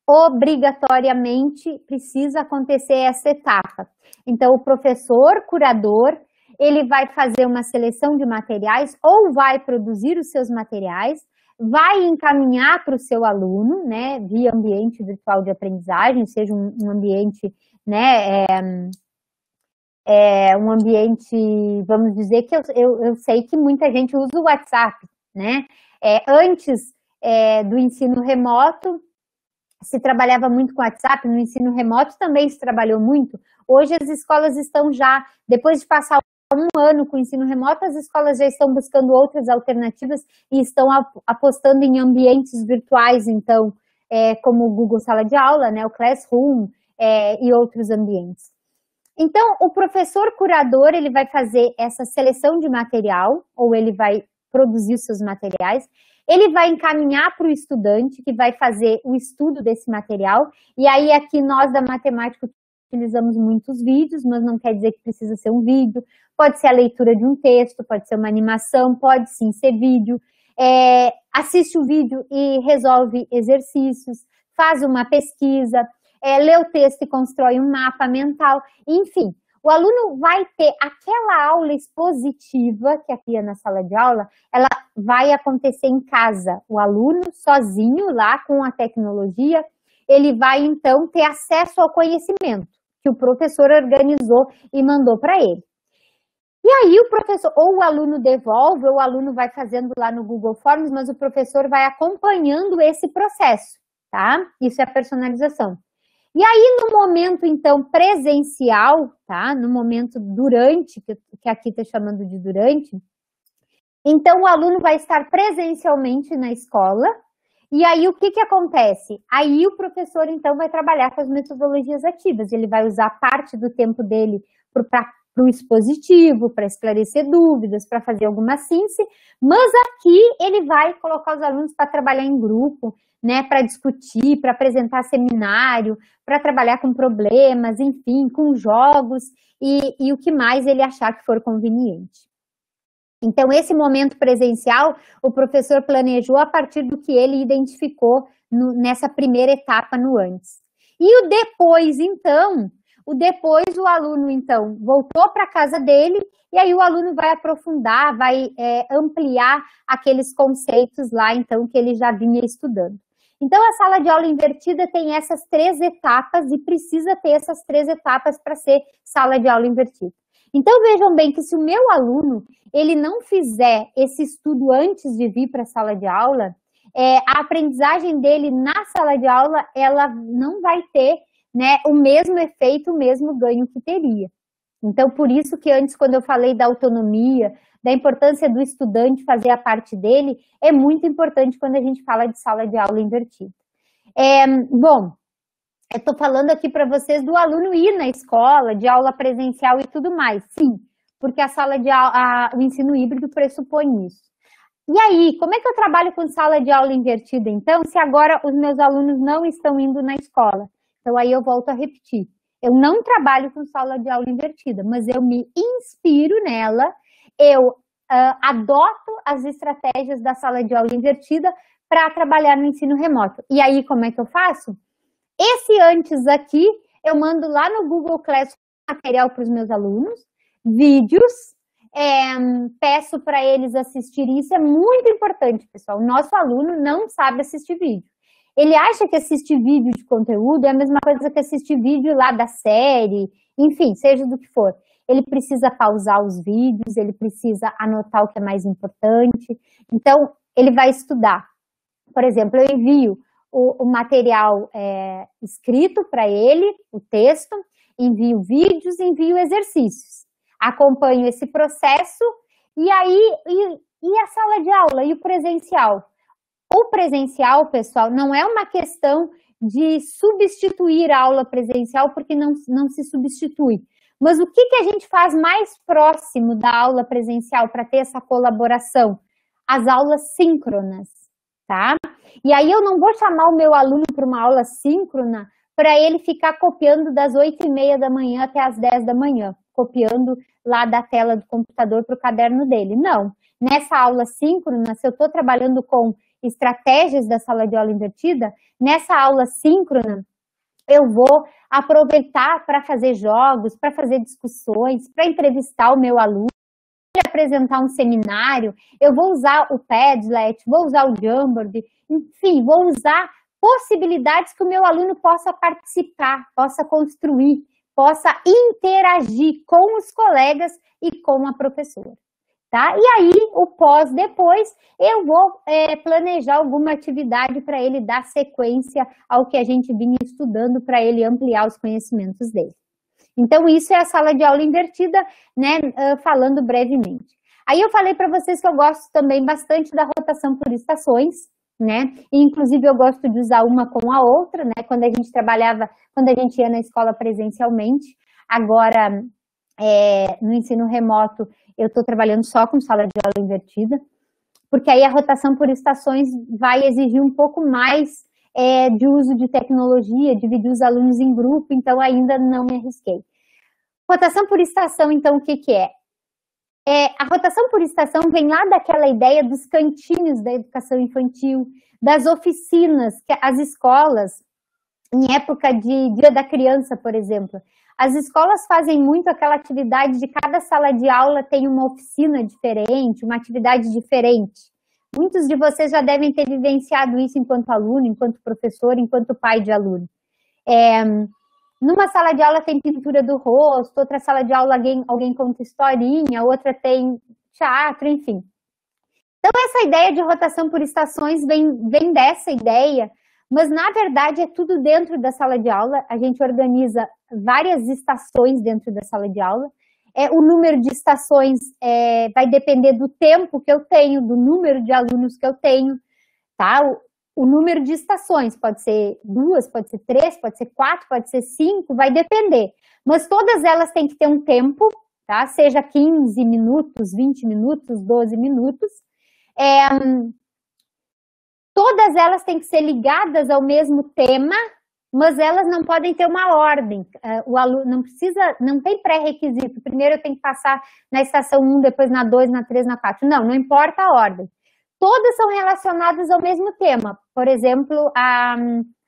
Obrigatoriamente precisa acontecer essa etapa. Então, o professor, curador, ele vai fazer uma seleção de materiais ou vai produzir os seus materiais, vai encaminhar para o seu aluno, né, via ambiente virtual de aprendizagem, seja um ambiente né? É um ambiente, vamos dizer que eu sei que muita gente usa o WhatsApp, né? Antes do ensino remoto, se trabalhava muito com WhatsApp, no ensino remoto também se trabalhou muito. Hoje as escolas estão já, depois de passar um ano com o ensino remoto, as escolas já estão buscando outras alternativas e estão apostando em ambientes virtuais, então, como o Google Sala de Aula, né, o Classroom e outros ambientes. Então, o professor curador, ele vai fazer essa seleção de material, ou ele vai produzir os seus materiais, ele vai encaminhar para o estudante, que vai fazer o estudo desse material, e aí aqui nós da matemática utilizamos muitos vídeos, mas não quer dizer que precisa ser um vídeo, pode ser a leitura de um texto, pode ser uma animação, pode sim ser vídeo, assiste o vídeo e resolve exercícios, faz uma pesquisa, lê o texto e constrói um mapa mental, enfim. O aluno vai ter aquela aula expositiva que aqui na sala de aula, ela vai acontecer em casa. O aluno sozinho lá com a tecnologia, ele vai então ter acesso ao conhecimento que o professor organizou e mandou para ele. E aí o professor, ou o aluno devolve, ou o aluno vai fazendo lá no Google Forms, mas o professor vai acompanhando esse processo, tá? Isso é a personalização. E aí, no momento, então, presencial, tá? No momento durante, que aqui está chamando de durante, então o aluno vai estar presencialmente na escola, e aí o que acontece? Aí o professor, então, vai trabalhar com as metodologias ativas, ele vai usar parte do tempo dele para o expositivo, para esclarecer dúvidas, para fazer alguma síntese, mas aqui ele vai colocar os alunos para trabalhar em grupo, né, para discutir, para apresentar seminário, para trabalhar com problemas, enfim, com jogos e o que mais ele achar que for conveniente. Então, esse momento presencial, o professor planejou a partir do que ele identificou nessa primeira etapa no antes. E o depois, então, o aluno, então, voltou para a casa dele e aí o aluno vai aprofundar, vai ampliar aqueles conceitos lá, então, que ele já vinha estudando. Então, a sala de aula invertida tem essas 3 etapas e precisa ter essas 3 etapas para ser sala de aula invertida. Então, vejam bem que se o meu aluno, ele não fizer esse estudo antes de vir para a sala de aula, a aprendizagem dele na sala de aula, ela não vai ter, né, o mesmo efeito, o mesmo ganho que teria. Então, por isso que antes, quando eu falei da autonomia, da importância do estudante fazer a parte dele, é muito importante quando a gente fala de sala de aula invertida. Bom, eu estou falando aqui para vocês do aluno ir na escola, de aula presencial e tudo mais. Sim, porque a sala de aula, o ensino híbrido pressupõe isso. E aí, como é que eu trabalho com sala de aula invertida, então, se agora os meus alunos não estão indo na escola? Então, aí eu volto a repetir. Eu não trabalho com sala de aula invertida, mas eu me inspiro nela, eu adoto as estratégias da sala de aula invertida para trabalhar no ensino remoto. E aí, como é que eu faço? Esse antes aqui, eu mando lá no Google Classroom material para os meus alunos, vídeos, peço para eles assistirem. Isso é muito importante, pessoal. O nosso aluno não sabe assistir vídeo. Ele acha que assistir vídeo de conteúdo é a mesma coisa que assistir vídeo lá da série, enfim, seja do que for. Ele precisa pausar os vídeos, ele precisa anotar o que é mais importante. Então, ele vai estudar. Por exemplo, eu envio o material escrito para ele, o texto, envio vídeos, envio exercícios. Acompanho esse processo e aí, e a sala de aula e o presencial? O presencial, pessoal, não é uma questão de substituir a aula presencial, porque não se substitui. Mas o que a gente faz mais próximo da aula presencial para ter essa colaboração? As aulas síncronas, tá? E aí eu não vou chamar o meu aluno para uma aula síncrona para ele ficar copiando das 8h30 da manhã até as 10 da manhã, copiando lá da tela do computador para o caderno dele. Não. Nessa aula síncrona, se eu estou trabalhando com estratégias da sala de aula invertida, nessa aula síncrona, eu vou aproveitar para fazer jogos, para fazer discussões, para entrevistar o meu aluno, para apresentar um seminário, eu vou usar o Padlet, vou usar o Jamboard, enfim, vou usar possibilidades que o meu aluno possa participar, possa construir, possa interagir com os colegas e com a professora. Tá? E aí, o pós, depois, eu vou planejar alguma atividade para ele dar sequência ao que a gente vinha estudando, para ele ampliar os conhecimentos dele. Então, isso é a sala de aula invertida, né, falando brevemente. Aí eu falei para vocês que eu gosto também bastante da rotação por estações, né? E, inclusive, eu gosto de usar uma com a outra, né? Quando a gente ia na escola presencialmente. Agora, no ensino remoto, eu estou trabalhando só com sala de aula invertida, porque aí a rotação por estações vai exigir um pouco mais de uso de tecnologia, dividir os alunos em grupo, então ainda não me arrisquei. Rotação por estação, então, o que é? A rotação por estação vem lá daquela ideia dos cantinhos da educação infantil, das oficinas, que as escolas, em época de Dia da Criança, por exemplo, as escolas fazem muito aquela atividade de cada sala de aula tem uma oficina diferente, uma atividade diferente. Muitos de vocês já devem ter vivenciado isso enquanto aluno, enquanto professor, enquanto pai de aluno. Numa sala de aula tem pintura do rosto, outra sala de aula alguém conta historinha, outra tem teatro, enfim. Então, essa ideia de rotação por estações vem dessa ideia, mas, na verdade, é tudo dentro da sala de aula. A gente organiza várias estações dentro da sala de aula. O número de estações vai depender do tempo que eu tenho, do número de alunos que eu tenho, tá? O número de estações pode ser 2, pode ser 3, pode ser 4, pode ser 5, vai depender. Mas todas elas têm que ter um tempo, tá? Seja 15 minutos, 20 minutos, 12 minutos. Todas elas têm que ser ligadas ao mesmo tema, mas elas não podem ter uma ordem. O aluno não tem pré-requisito. Primeiro eu tenho que passar na estação 1, depois na 2, na 3, na 4. Não importa a ordem. Todas são relacionadas ao mesmo tema. Por exemplo, a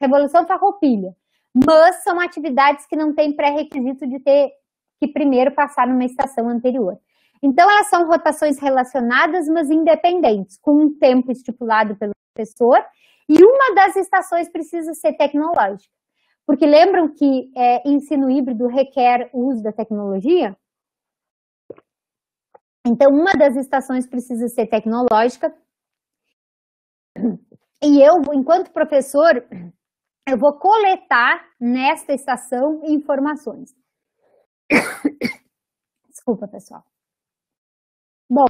Revolução Farroupilha. Mas são atividades que não têm pré-requisito de ter que primeiro passar numa estação anterior. Então, elas são rotações relacionadas, mas independentes, com um tempo estipulado pelo professor, e uma das estações precisa ser tecnológica. Porque lembram que ensino híbrido requer o uso da tecnologia? Então, uma das estações precisa ser tecnológica. E eu, enquanto professor, eu vou coletar nesta estação informações. Desculpa, pessoal. Bom,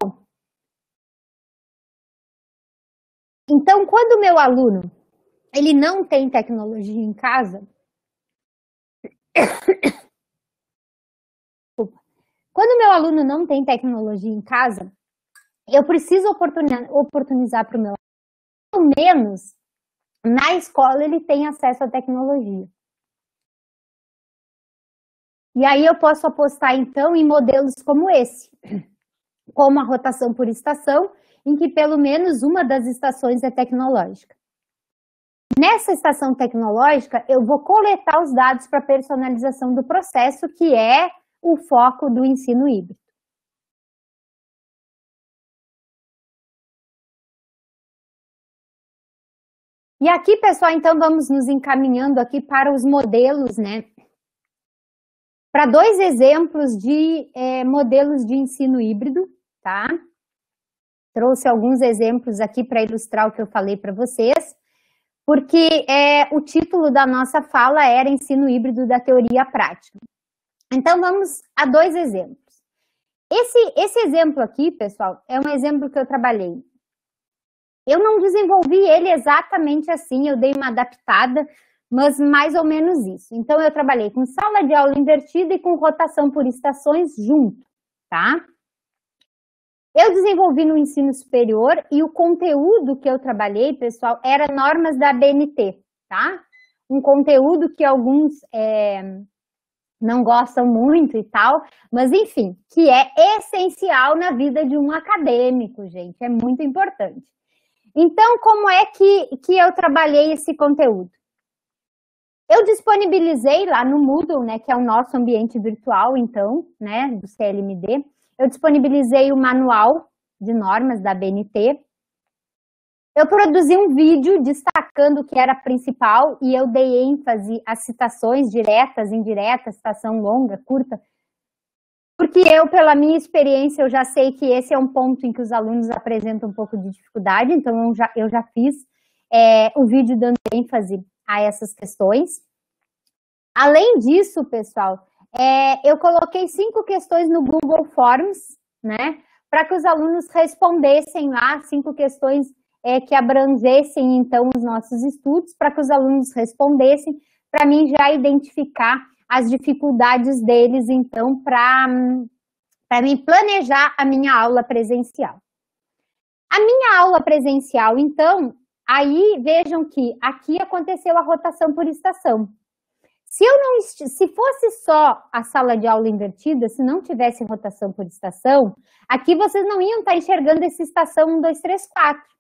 então, quando o meu aluno ele não tem tecnologia em casa, quando o meu aluno não tem tecnologia em casa, eu preciso oportunizar para o meu aluno, pelo menos na escola ele tem acesso à tecnologia. E aí eu posso apostar, então, em modelos como esse, como a rotação por estação, em que pelo menos uma das estações é tecnológica. Nessa estação tecnológica, eu vou coletar os dados para personalização do processo, que é o foco do ensino híbrido. E aqui, pessoal, então vamos nos encaminhando aqui para os modelos, né? Para 2 exemplos de modelos de ensino híbrido, tá? Trouxe alguns exemplos aqui para ilustrar o que eu falei para vocês, porque o título da nossa fala era Ensino Híbrido da Teoria à Prática. Então, vamos a 2 exemplos. Esse exemplo aqui, pessoal, é um exemplo que eu trabalhei. Eu não desenvolvi ele exatamente assim, eu dei uma adaptada, mas mais ou menos isso. Então, eu trabalhei com sala de aula invertida e com rotação por estações junto, tá? Eu desenvolvi no ensino superior e o conteúdo que eu trabalhei, pessoal, era normas da ABNT, tá? Um conteúdo que alguns não gostam muito e tal, mas enfim, que é essencial na vida de um acadêmico, gente, é muito importante. Então, como é que eu trabalhei esse conteúdo? Eu disponibilizei lá no Moodle, né, que é o nosso ambiente virtual, então, né, do CLMD, eu disponibilizei o manual de normas da ABNT. Eu produzi um vídeo destacando o que era principal e eu dei ênfase às citações diretas, indiretas, citação longa, curta, porque eu, pela minha experiência, eu já sei que esse é um ponto em que os alunos apresentam um pouco de dificuldade, então eu já fiz o vídeo dando ênfase a essas questões. Além disso, pessoal, eu coloquei 5 questões no Google Forms, né, para que os alunos respondessem lá 5 questões que abrangessem, então, os nossos estudos, para que os alunos respondessem, para mim já identificar as dificuldades deles, então, para mim planejar a minha aula presencial. A minha aula presencial, então, aí vejam que aqui aconteceu a rotação por estação. Se fosse só a sala de aula invertida, se não tivesse rotação por estação, aqui vocês não iam estar enxergando essa estação 1, 2, 3, 4.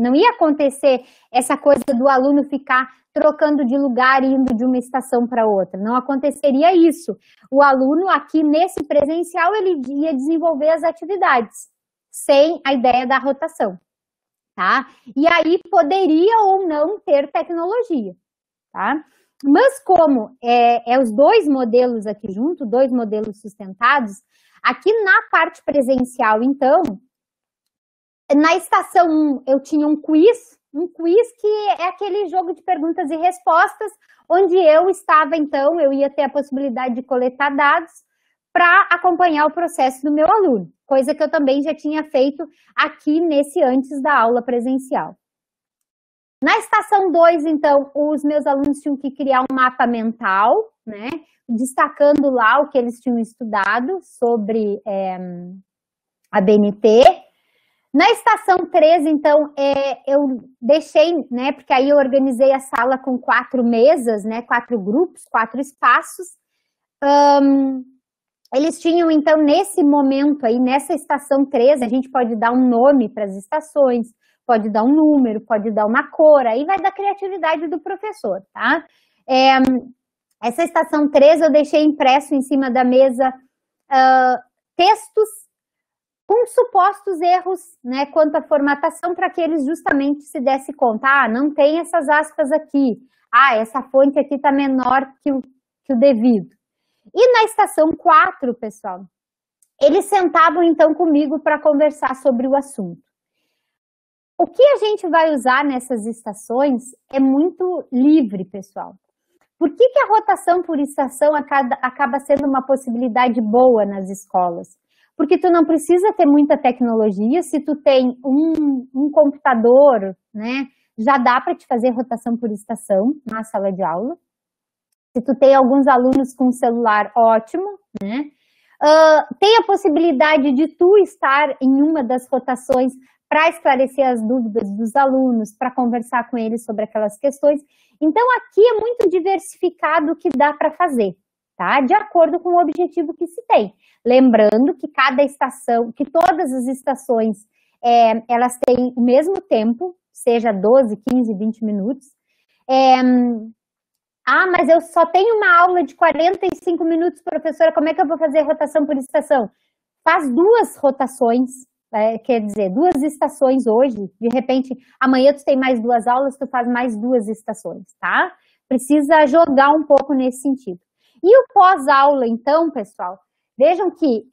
Não ia acontecer essa coisa do aluno ficar trocando de lugar e indo de uma estação para outra. Não aconteceria isso. O aluno aqui nesse presencial, ele ia desenvolver as atividades, sem a ideia da rotação, tá? E aí poderia ou não ter tecnologia, tá? Mas como os 2 modelos aqui junto, 2 modelos sustentados, aqui na parte presencial, então, na estação 1 eu tinha um quiz que é aquele jogo de perguntas e respostas, onde eu estava, então, eu ia ter a possibilidade de coletar dados para acompanhar o processo do meu aluno, coisa que eu também já tinha feito aqui nesse antes da aula presencial. Na estação 2, então, os meus alunos tinham que criar um mapa mental, né, destacando lá o que eles tinham estudado sobre a BNT. Na estação 3, então, eu deixei, né, porque aí eu organizei a sala com 4 mesas, né, 4 grupos, 4 espaços. Eles tinham, então, nesse momento aí, nessa estação 3, a gente pode dar um nome para as estações, pode dar um número, pode dar uma cor, aí vai da criatividade do professor, tá? Essa estação 3 eu deixei impresso em cima da mesa textos com supostos erros, né, quanto à formatação, para que eles justamente se dessem conta, não tem essas aspas aqui, essa fonte aqui está menor que o devido. E na estação 4, pessoal, eles sentavam então comigo para conversar sobre o assunto. O que a gente vai usar nessas estações é muito livre, pessoal. Por que a rotação por estação acaba sendo uma possibilidade boa nas escolas? Porque tu não precisa ter muita tecnologia, se tu tem um computador, né, já dá para te fazer rotação por estação na sala de aula. Se tu tem alguns alunos com celular, ótimo, né? Tem a possibilidade de tu estar em uma das rotações para esclarecer as dúvidas dos alunos, para conversar com eles sobre aquelas questões. Então, aqui é muito diversificado o que dá para fazer, tá? De acordo com o objetivo que se tem. Lembrando que cada estação, que todas as estações, elas têm o mesmo tempo, seja 12, 15, 20 minutos. Mas eu só tenho uma aula de 45 minutos, professora, como é que eu vou fazer rotação por estação? Faz 2 rotações, quer dizer, 2 estações hoje, de repente, amanhã tu tem mais 2 aulas, tu faz mais 2 estações, tá? Precisa jogar um pouco nesse sentido. E o pós-aula, então, pessoal, vejam que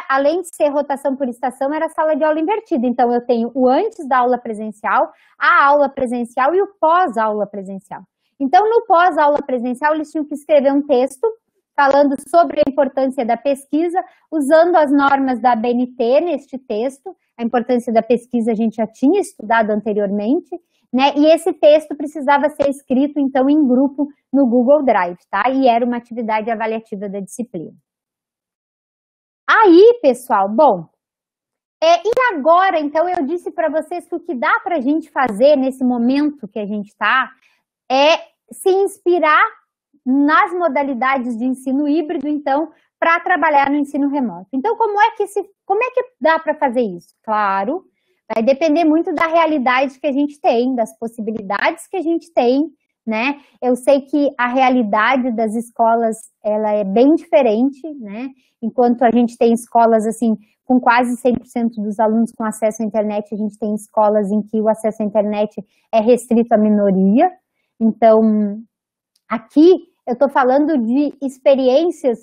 além de ser rotação por estação, era sala de aula invertida. Então, eu tenho o antes da aula presencial, a aula presencial e o pós-aula presencial. Então, no pós-aula presencial, eles tinham que escrever um texto falando sobre a importância da pesquisa, usando as normas da BNT neste texto. A importância da pesquisa a gente já tinha estudado anteriormente, né? E esse texto precisava ser escrito, então, em grupo no Google Drive, tá? E era uma atividade avaliativa da disciplina. Aí, pessoal, bom, e agora, então, eu disse para vocês que o que dá para a gente fazer nesse momento que a gente está é se inspirar nas modalidades de ensino híbrido, então, para trabalhar no ensino remoto. Então, como é que dá para fazer isso? Claro, vai depender muito da realidade que a gente tem, das possibilidades que a gente tem, né? Eu sei que a realidade das escolas, ela é bem diferente, né? Enquanto a gente tem escolas, assim, com quase 100% dos alunos com acesso à internet. A gente tem escolas em que o acesso à internet é restrito à minoria. Então, aqui eu estou falando de experiências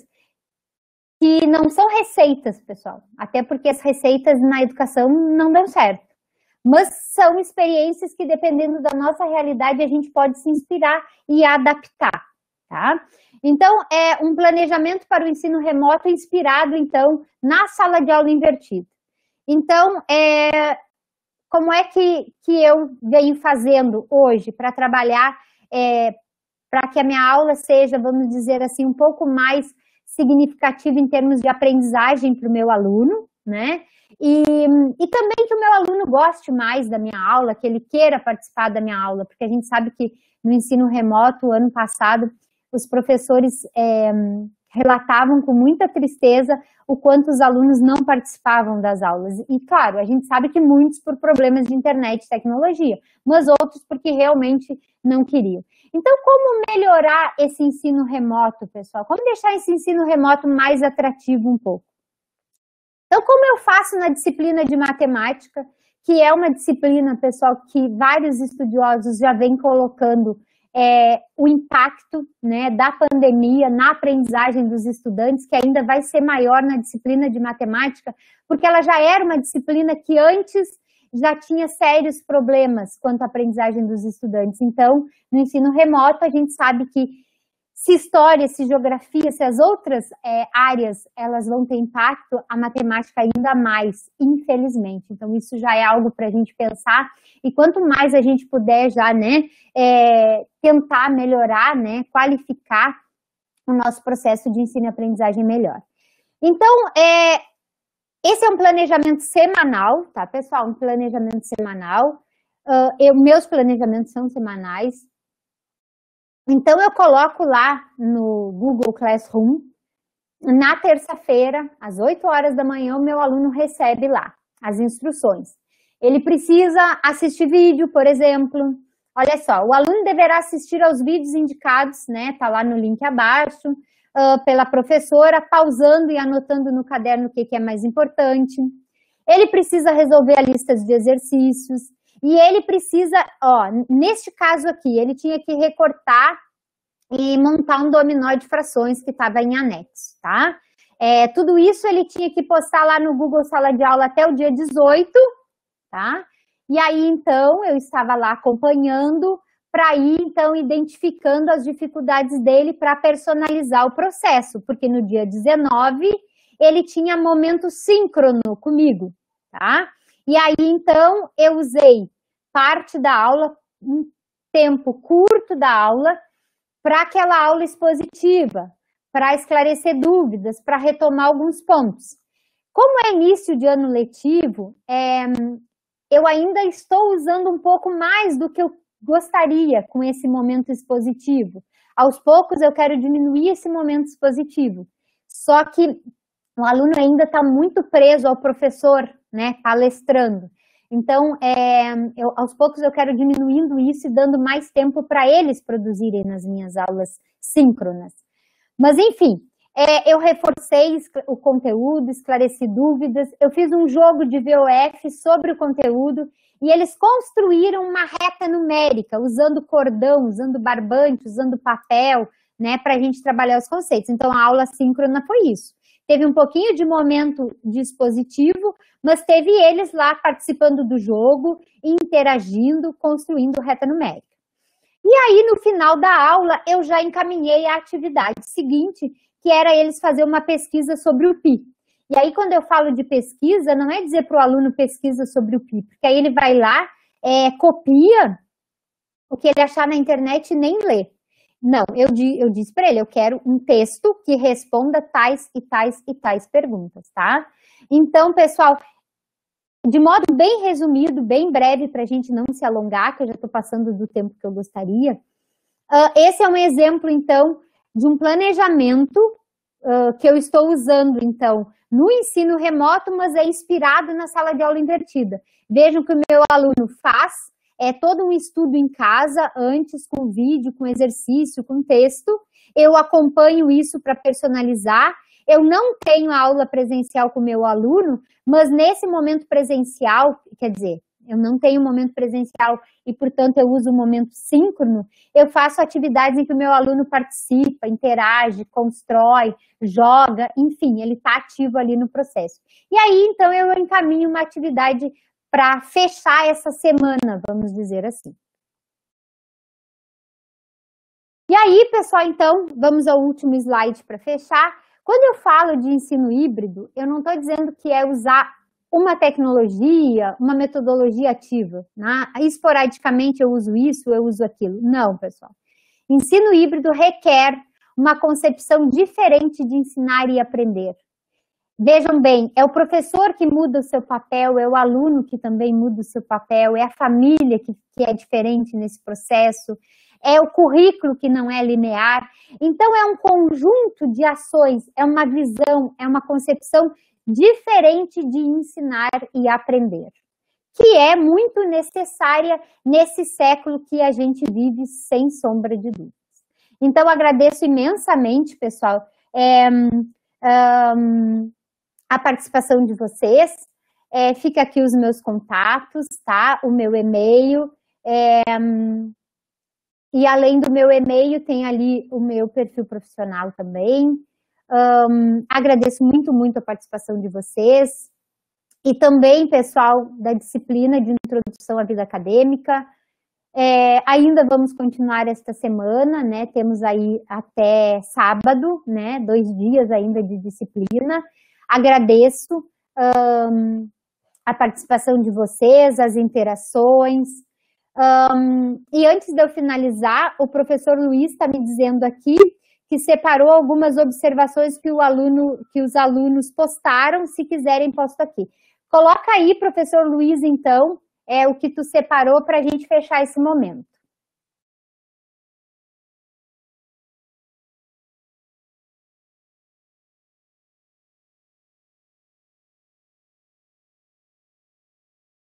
que não são receitas, pessoal, até porque as receitas na educação não dão certo. Mas são experiências que, dependendo da nossa realidade, a gente pode se inspirar e adaptar, tá? Então, é um planejamento para o ensino remoto inspirado, então, na sala de aula invertida. Então, como é que eu venho fazendo hoje para trabalhar, para que a minha aula seja, vamos dizer assim, um pouco mais significativa em termos de aprendizagem para o meu aluno, né? E também que o meu aluno goste mais da minha aula, que ele queira participar da minha aula, porque a gente sabe que no ensino remoto, ano passado, os professores relatavam com muita tristeza o quanto os alunos não participavam das aulas. E, claro, a gente sabe que muitos por problemas de internet e tecnologia, mas outros porque realmente não queriam. Então, como melhorar esse ensino remoto, pessoal? Como deixar esse ensino remoto mais atrativo um pouco? Então, como eu faço na disciplina de matemática, que é uma disciplina, pessoal, que vários estudiosos já vêm colocando o impacto, né, da pandemia na aprendizagem dos estudantes, que ainda vai ser maior na disciplina de matemática, porque ela já era uma disciplina que antes já tinha sérios problemas quanto à aprendizagem dos estudantes. Então, no ensino remoto, a gente sabe que se história, se geografia, se as outras áreas elas vão ter impacto, a matemática ainda mais, infelizmente. Então, isso já é algo para a gente pensar. E quanto mais a gente puder já, né, tentar melhorar, né, qualificar o nosso processo de ensino e aprendizagem melhor. Então, esse é um planejamento semanal, tá, pessoal? Um planejamento semanal. Meus planejamentos são semanais. Então, eu coloco lá no Google Classroom, na terça-feira, às 8 horas da manhã, o meu aluno recebe lá as instruções. Ele precisa assistir vídeo, por exemplo. Olha só, o aluno deverá assistir aos vídeos indicados, né? Tá lá no link abaixo, pela professora, pausando e anotando no caderno o que é mais importante. Ele precisa resolver a lista de exercícios. E ele precisa, neste caso aqui, ele tinha que recortar e montar um dominó de frações que estava em anexo, tá? Tudo isso ele tinha que postar lá no Google Sala de Aula até o dia 18, tá? E aí, então, eu estava lá acompanhando para ir, então, identificando as dificuldades dele para personalizar o processo, porque no dia 19 ele tinha momento síncrono comigo, tá? E aí, então, eu usei parte da aula, um tempo curto da aula, para aquela aula expositiva, para esclarecer dúvidas, para retomar alguns pontos. Como é início de ano letivo, eu ainda estou usando um pouco mais do que eu gostaria com esse momento expositivo. Aos poucos, eu quero diminuir esse momento expositivo. Só que o aluno ainda está muito preso ao professor, né, palestrando. Então, aos poucos eu quero diminuindo isso e dando mais tempo para eles produzirem nas minhas aulas síncronas. Mas, enfim, eu reforcei o conteúdo, esclareci dúvidas, eu fiz um jogo de VOF sobre o conteúdo e eles construíram uma reta numérica, usando cordão, usando barbante, usando papel, né, para a gente trabalhar os conceitos. Então, a aula síncrona foi isso. Teve um pouquinho de momento dispositivo, mas teve eles lá participando do jogo, interagindo, construindo reta numérica. E aí, no final da aula, eu já encaminhei a atividade seguinte, que era eles fazer uma pesquisa sobre o PI. E aí, quando eu falo de pesquisa, não é dizer para o aluno pesquisa sobre o PI, porque aí ele vai lá, copia o que ele achar na internet e nem lê. Não, eu disse para ele, eu quero um texto que responda tais e tais e tais perguntas, tá? Então, pessoal, de modo bem resumido, bem breve, para a gente não se alongar, que eu já estou passando do tempo que eu gostaria, esse é um exemplo, então, de um planejamento que eu estou usando, então, no ensino remoto, mas é inspirado na sala de aula invertida. Vejam que o meu aluno faz todo um estudo em casa, antes com vídeo, com exercício, com texto. Eu acompanho isso para personalizar. eu não tenho aula presencial com o meu aluno, mas nesse momento presencial, quer dizer, eu não tenho momento presencial e, portanto, eu uso o momento síncrono, eu faço atividades em que o meu aluno participa, interage, constrói, joga, enfim, ele está ativo ali no processo. E aí, então, eu encaminho uma atividade para fechar essa semana, vamos dizer assim. E aí, pessoal, então, vamos ao último slide para fechar. Quando eu falo de ensino híbrido, eu não estou dizendo que é usar uma tecnologia, uma metodologia ativa, né? Esporadicamente eu uso isso, eu uso aquilo. Não, pessoal. Ensino híbrido requer uma concepção diferente de ensinar e aprender. Vejam bem, é o professor que muda o seu papel, é o aluno que também muda o seu papel, é a família que é diferente nesse processo, é o currículo que não é linear. Então, é um conjunto de ações, é uma visão, é uma concepção diferente de ensinar e aprender, que é muito necessária nesse século que a gente vive, sem sombra de dúvidas. Então, agradeço imensamente, pessoal, a participação de vocês. Fica aqui os meus contatos, tá? O meu e-mail. E além do meu e-mail, tem ali o meu perfil profissional também. Agradeço muito, muito a participação de vocês. E também, pessoal, da disciplina de Introdução à Vida Acadêmica. Ainda vamos continuar esta semana, né? Temos aí até sábado, né? 2 dias ainda de disciplina. Agradeço a participação de vocês, as interações. E antes de eu finalizar, o professor Luiz está me dizendo aqui que separou algumas observações que os alunos postaram. Se quiserem, posto aqui. Coloca aí, professor Luiz, então, o que tu separou para a gente fechar esse momento.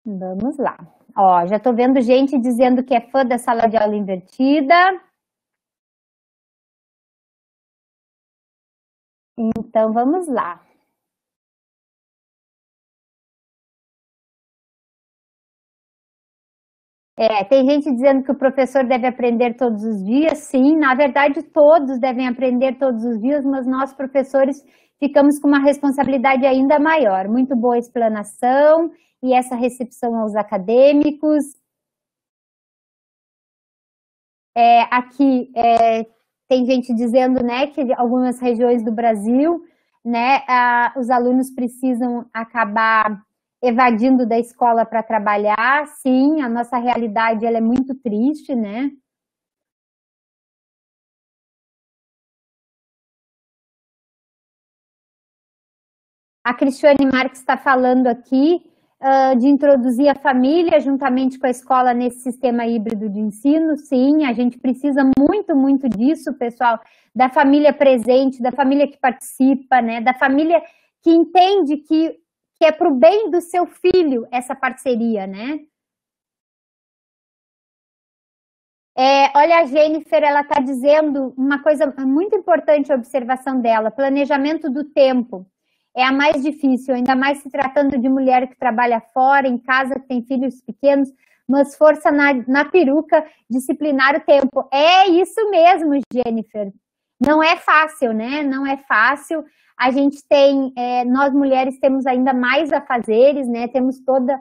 Vamos lá. Ó, já estou vendo gente dizendo que é fã da sala de aula invertida. Então, vamos lá. Tem gente dizendo que o professor deve aprender todos os dias. Sim, na verdade, todos devem aprender todos os dias, mas nós, professores, ficamos com uma responsabilidade ainda maior. Muito boa explanação e essa recepção aos acadêmicos. Aqui tem gente dizendo, né, que algumas regiões do Brasil, né, os alunos precisam acabar evadindo da escola para trabalhar. Sim, a nossa realidade ela é muito triste, né? A Cristiane Marques está falando aqui de introduzir a família juntamente com a escola nesse sistema híbrido de ensino. Sim, a gente precisa muito, muito disso, pessoal, da família presente, da família que participa, né? Da família que entende que é para o bem do seu filho essa parceria, né? Olha, a Jennifer, ela está dizendo uma coisa muito importante, a observação dela, planejamento do tempo. É a mais difícil, ainda mais se tratando de mulher que trabalha fora, em casa, que tem filhos pequenos, mas força na peruca, disciplinar o tempo. É isso mesmo, Jennifer. Não é fácil, né? Não é fácil. A gente tem, nós mulheres temos ainda mais afazeres, né? Temos todos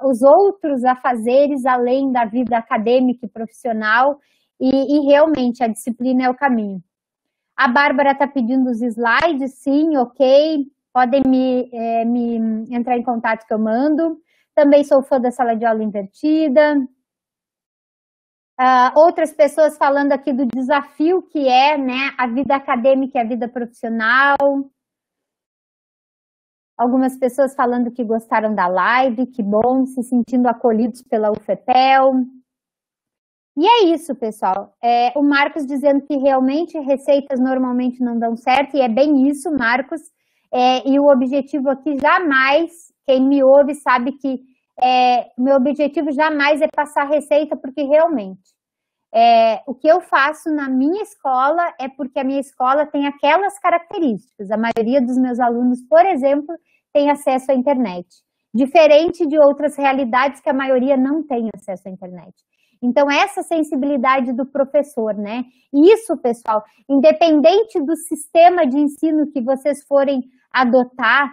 os outros afazeres, além da vida acadêmica e profissional, e realmente a disciplina é o caminho. A Bárbara está pedindo os slides, sim, ok. Podem me entrar em contato que eu mando. Também sou fã da sala de aula invertida. Outras pessoas falando aqui do desafio que é, né, a vida acadêmica e a vida profissional. Algumas pessoas falando que gostaram da live, que bom, se sentindo acolhidos pela UFPEL. E é isso, pessoal. O Marcos dizendo que realmente receitas normalmente não dão certo, e é bem isso, Marcos. E o objetivo aqui jamais, quem me ouve sabe que meu objetivo jamais é passar receita, porque realmente O que eu faço na minha escola é porque a minha escola tem aquelas características. A maioria dos meus alunos, por exemplo, tem acesso à internet. Diferente de outras realidades que a maioria não tem acesso à internet. Então, essa sensibilidade do professor, né? Isso, pessoal, independente do sistema de ensino que vocês forem adotar,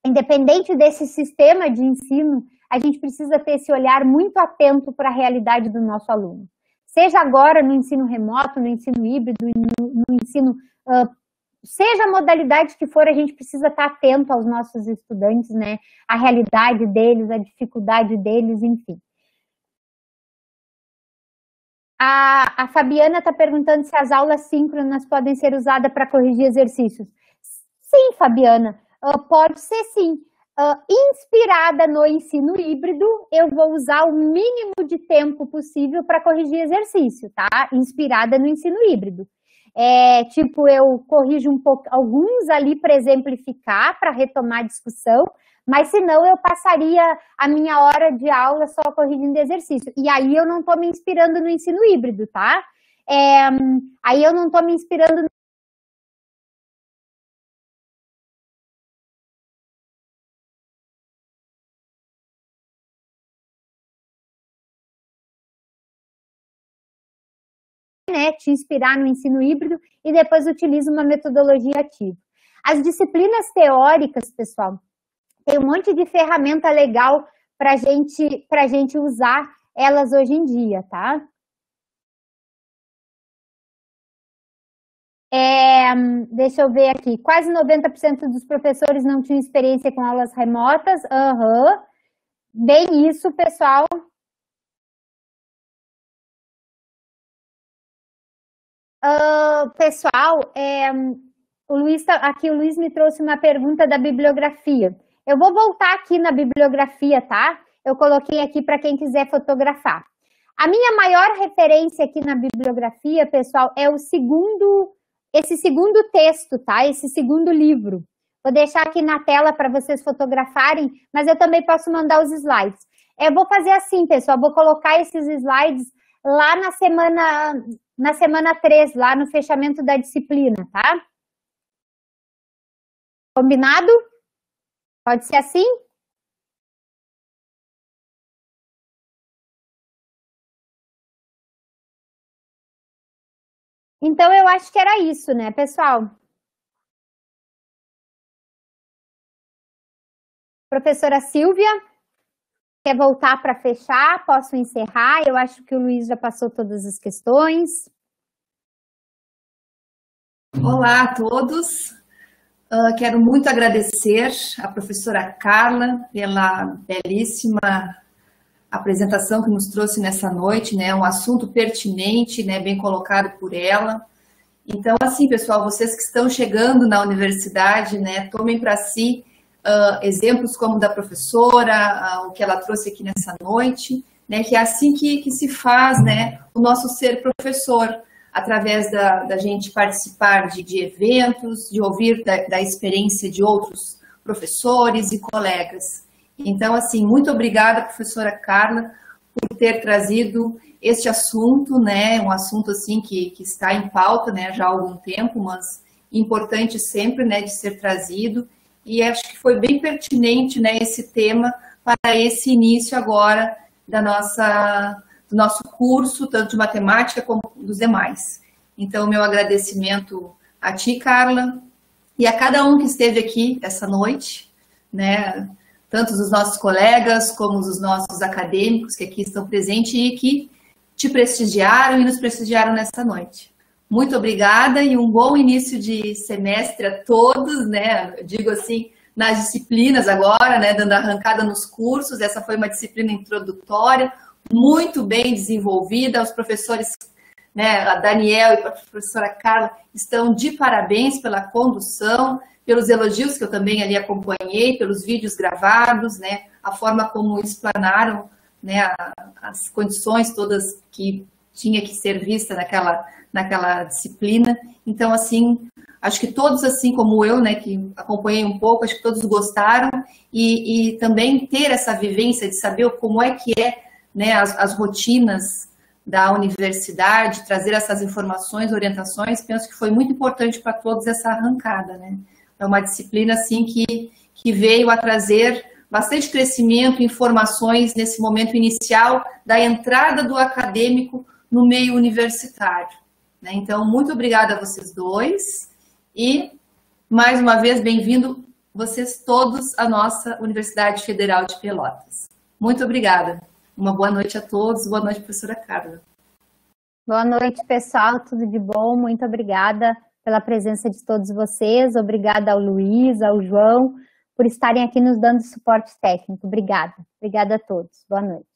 independente desse sistema de ensino, a gente precisa ter esse olhar muito atento para a realidade do nosso aluno. Seja agora no ensino remoto, no ensino híbrido, no ensino... seja a modalidade que for, a gente precisa estar atento aos nossos estudantes, né? A realidade deles, a dificuldade deles, enfim. A Fabiana está perguntando se as aulas síncronas podem ser usadas para corrigir exercícios. Sim, Fabiana, pode ser sim. Inspirada no ensino híbrido, eu vou usar o mínimo de tempo possível para corrigir exercício, tá? Inspirada no ensino híbrido. Tipo, eu corrijo um pouco, alguns ali para exemplificar, para retomar a discussão, mas senão eu passaria a minha hora de aula só corrigindo exercício. E aí eu não estou me inspirando no ensino híbrido, tá? Aí eu não estou me inspirando no... te inspirar no ensino híbrido e depois utiliza uma metodologia ativa. As disciplinas teóricas, pessoal, tem um monte de ferramenta legal para gente usar elas hoje em dia, tá? Deixa eu ver aqui. Quase 90% dos professores não tinham experiência com aulas remotas. Bem isso, pessoal. Pessoal, o Luiz me trouxe uma pergunta da bibliografia. Eu vou voltar aqui na bibliografia, tá? Eu coloquei aqui para quem quiser fotografar. A minha maior referência aqui na bibliografia, pessoal, é esse segundo texto, tá? Esse segundo livro. Vou deixar aqui na tela para vocês fotografarem, mas eu também posso mandar os slides. Eu vou fazer assim, pessoal, vou colocar esses slides lá na semana 3, lá no fechamento da disciplina, tá? Combinado? Pode ser assim? Então, eu acho que era isso, né, pessoal? Professora Silvia, quer voltar para fechar? Posso encerrar? Eu acho que o Luiz já passou todas as questões. Olá a todos. Quero muito agradecer à professora Carla pela belíssima apresentação que nos trouxe nessa noite, né? Um assunto pertinente, né? Bem colocado por ela. Então, assim, pessoal, vocês que estão chegando na universidade, né? Tomem para si exemplos como o da professora, o que ela trouxe aqui nessa noite, né? Que é assim que se faz, né? O nosso ser professor, através da gente participar de eventos, de ouvir da experiência de outros professores e colegas. Então, assim, muito obrigada, professora Carla, por ter trazido este assunto, né? Um assunto, assim, que está em pauta, né? Já há algum tempo, mas importante sempre, né? De ser trazido. E acho que foi bem pertinente, né? Esse tema para esse início agora do nosso curso, tanto de matemática como dos demais. Então, meu agradecimento a ti, Carla, e a cada um que esteve aqui essa noite, né? Tanto os nossos colegas como os nossos acadêmicos que aqui estão presentes e que te prestigiaram e nos prestigiaram nessa noite. Muito obrigada e um bom início de semestre a todos, né? Eu digo assim, nas disciplinas agora, né? Dando arrancada nos cursos. Essa foi uma disciplina introdutória, muito bem desenvolvida. Os professores, né, a Daniel e a professora Carla estão de parabéns pela condução, pelos elogios que eu também ali acompanhei, pelos vídeos gravados, né, a forma como explanaram, né, as condições todas que tinha que ser vista naquela disciplina. Então, assim, acho que todos, assim como eu, né, que acompanhei um pouco, acho que todos gostaram e também ter essa vivência de saber como é que é, né, as rotinas da universidade, trazer essas informações, orientações, penso que foi muito importante para todos essa arrancada, né? É uma disciplina, assim, que veio a trazer bastante crescimento, informações nesse momento inicial da entrada do acadêmico no meio universitário, né? Então, muito obrigada a vocês dois e, mais uma vez, bem-vindo vocês todos à nossa Universidade Federal de Pelotas. Muito obrigada. Uma boa noite a todos. Boa noite, professora Carla. Boa noite, pessoal. Tudo de bom? Muito obrigada pela presença de todos vocês. Obrigada ao Luiz, ao João, por estarem aqui nos dando suporte técnico. Obrigada. Obrigada a todos. Boa noite.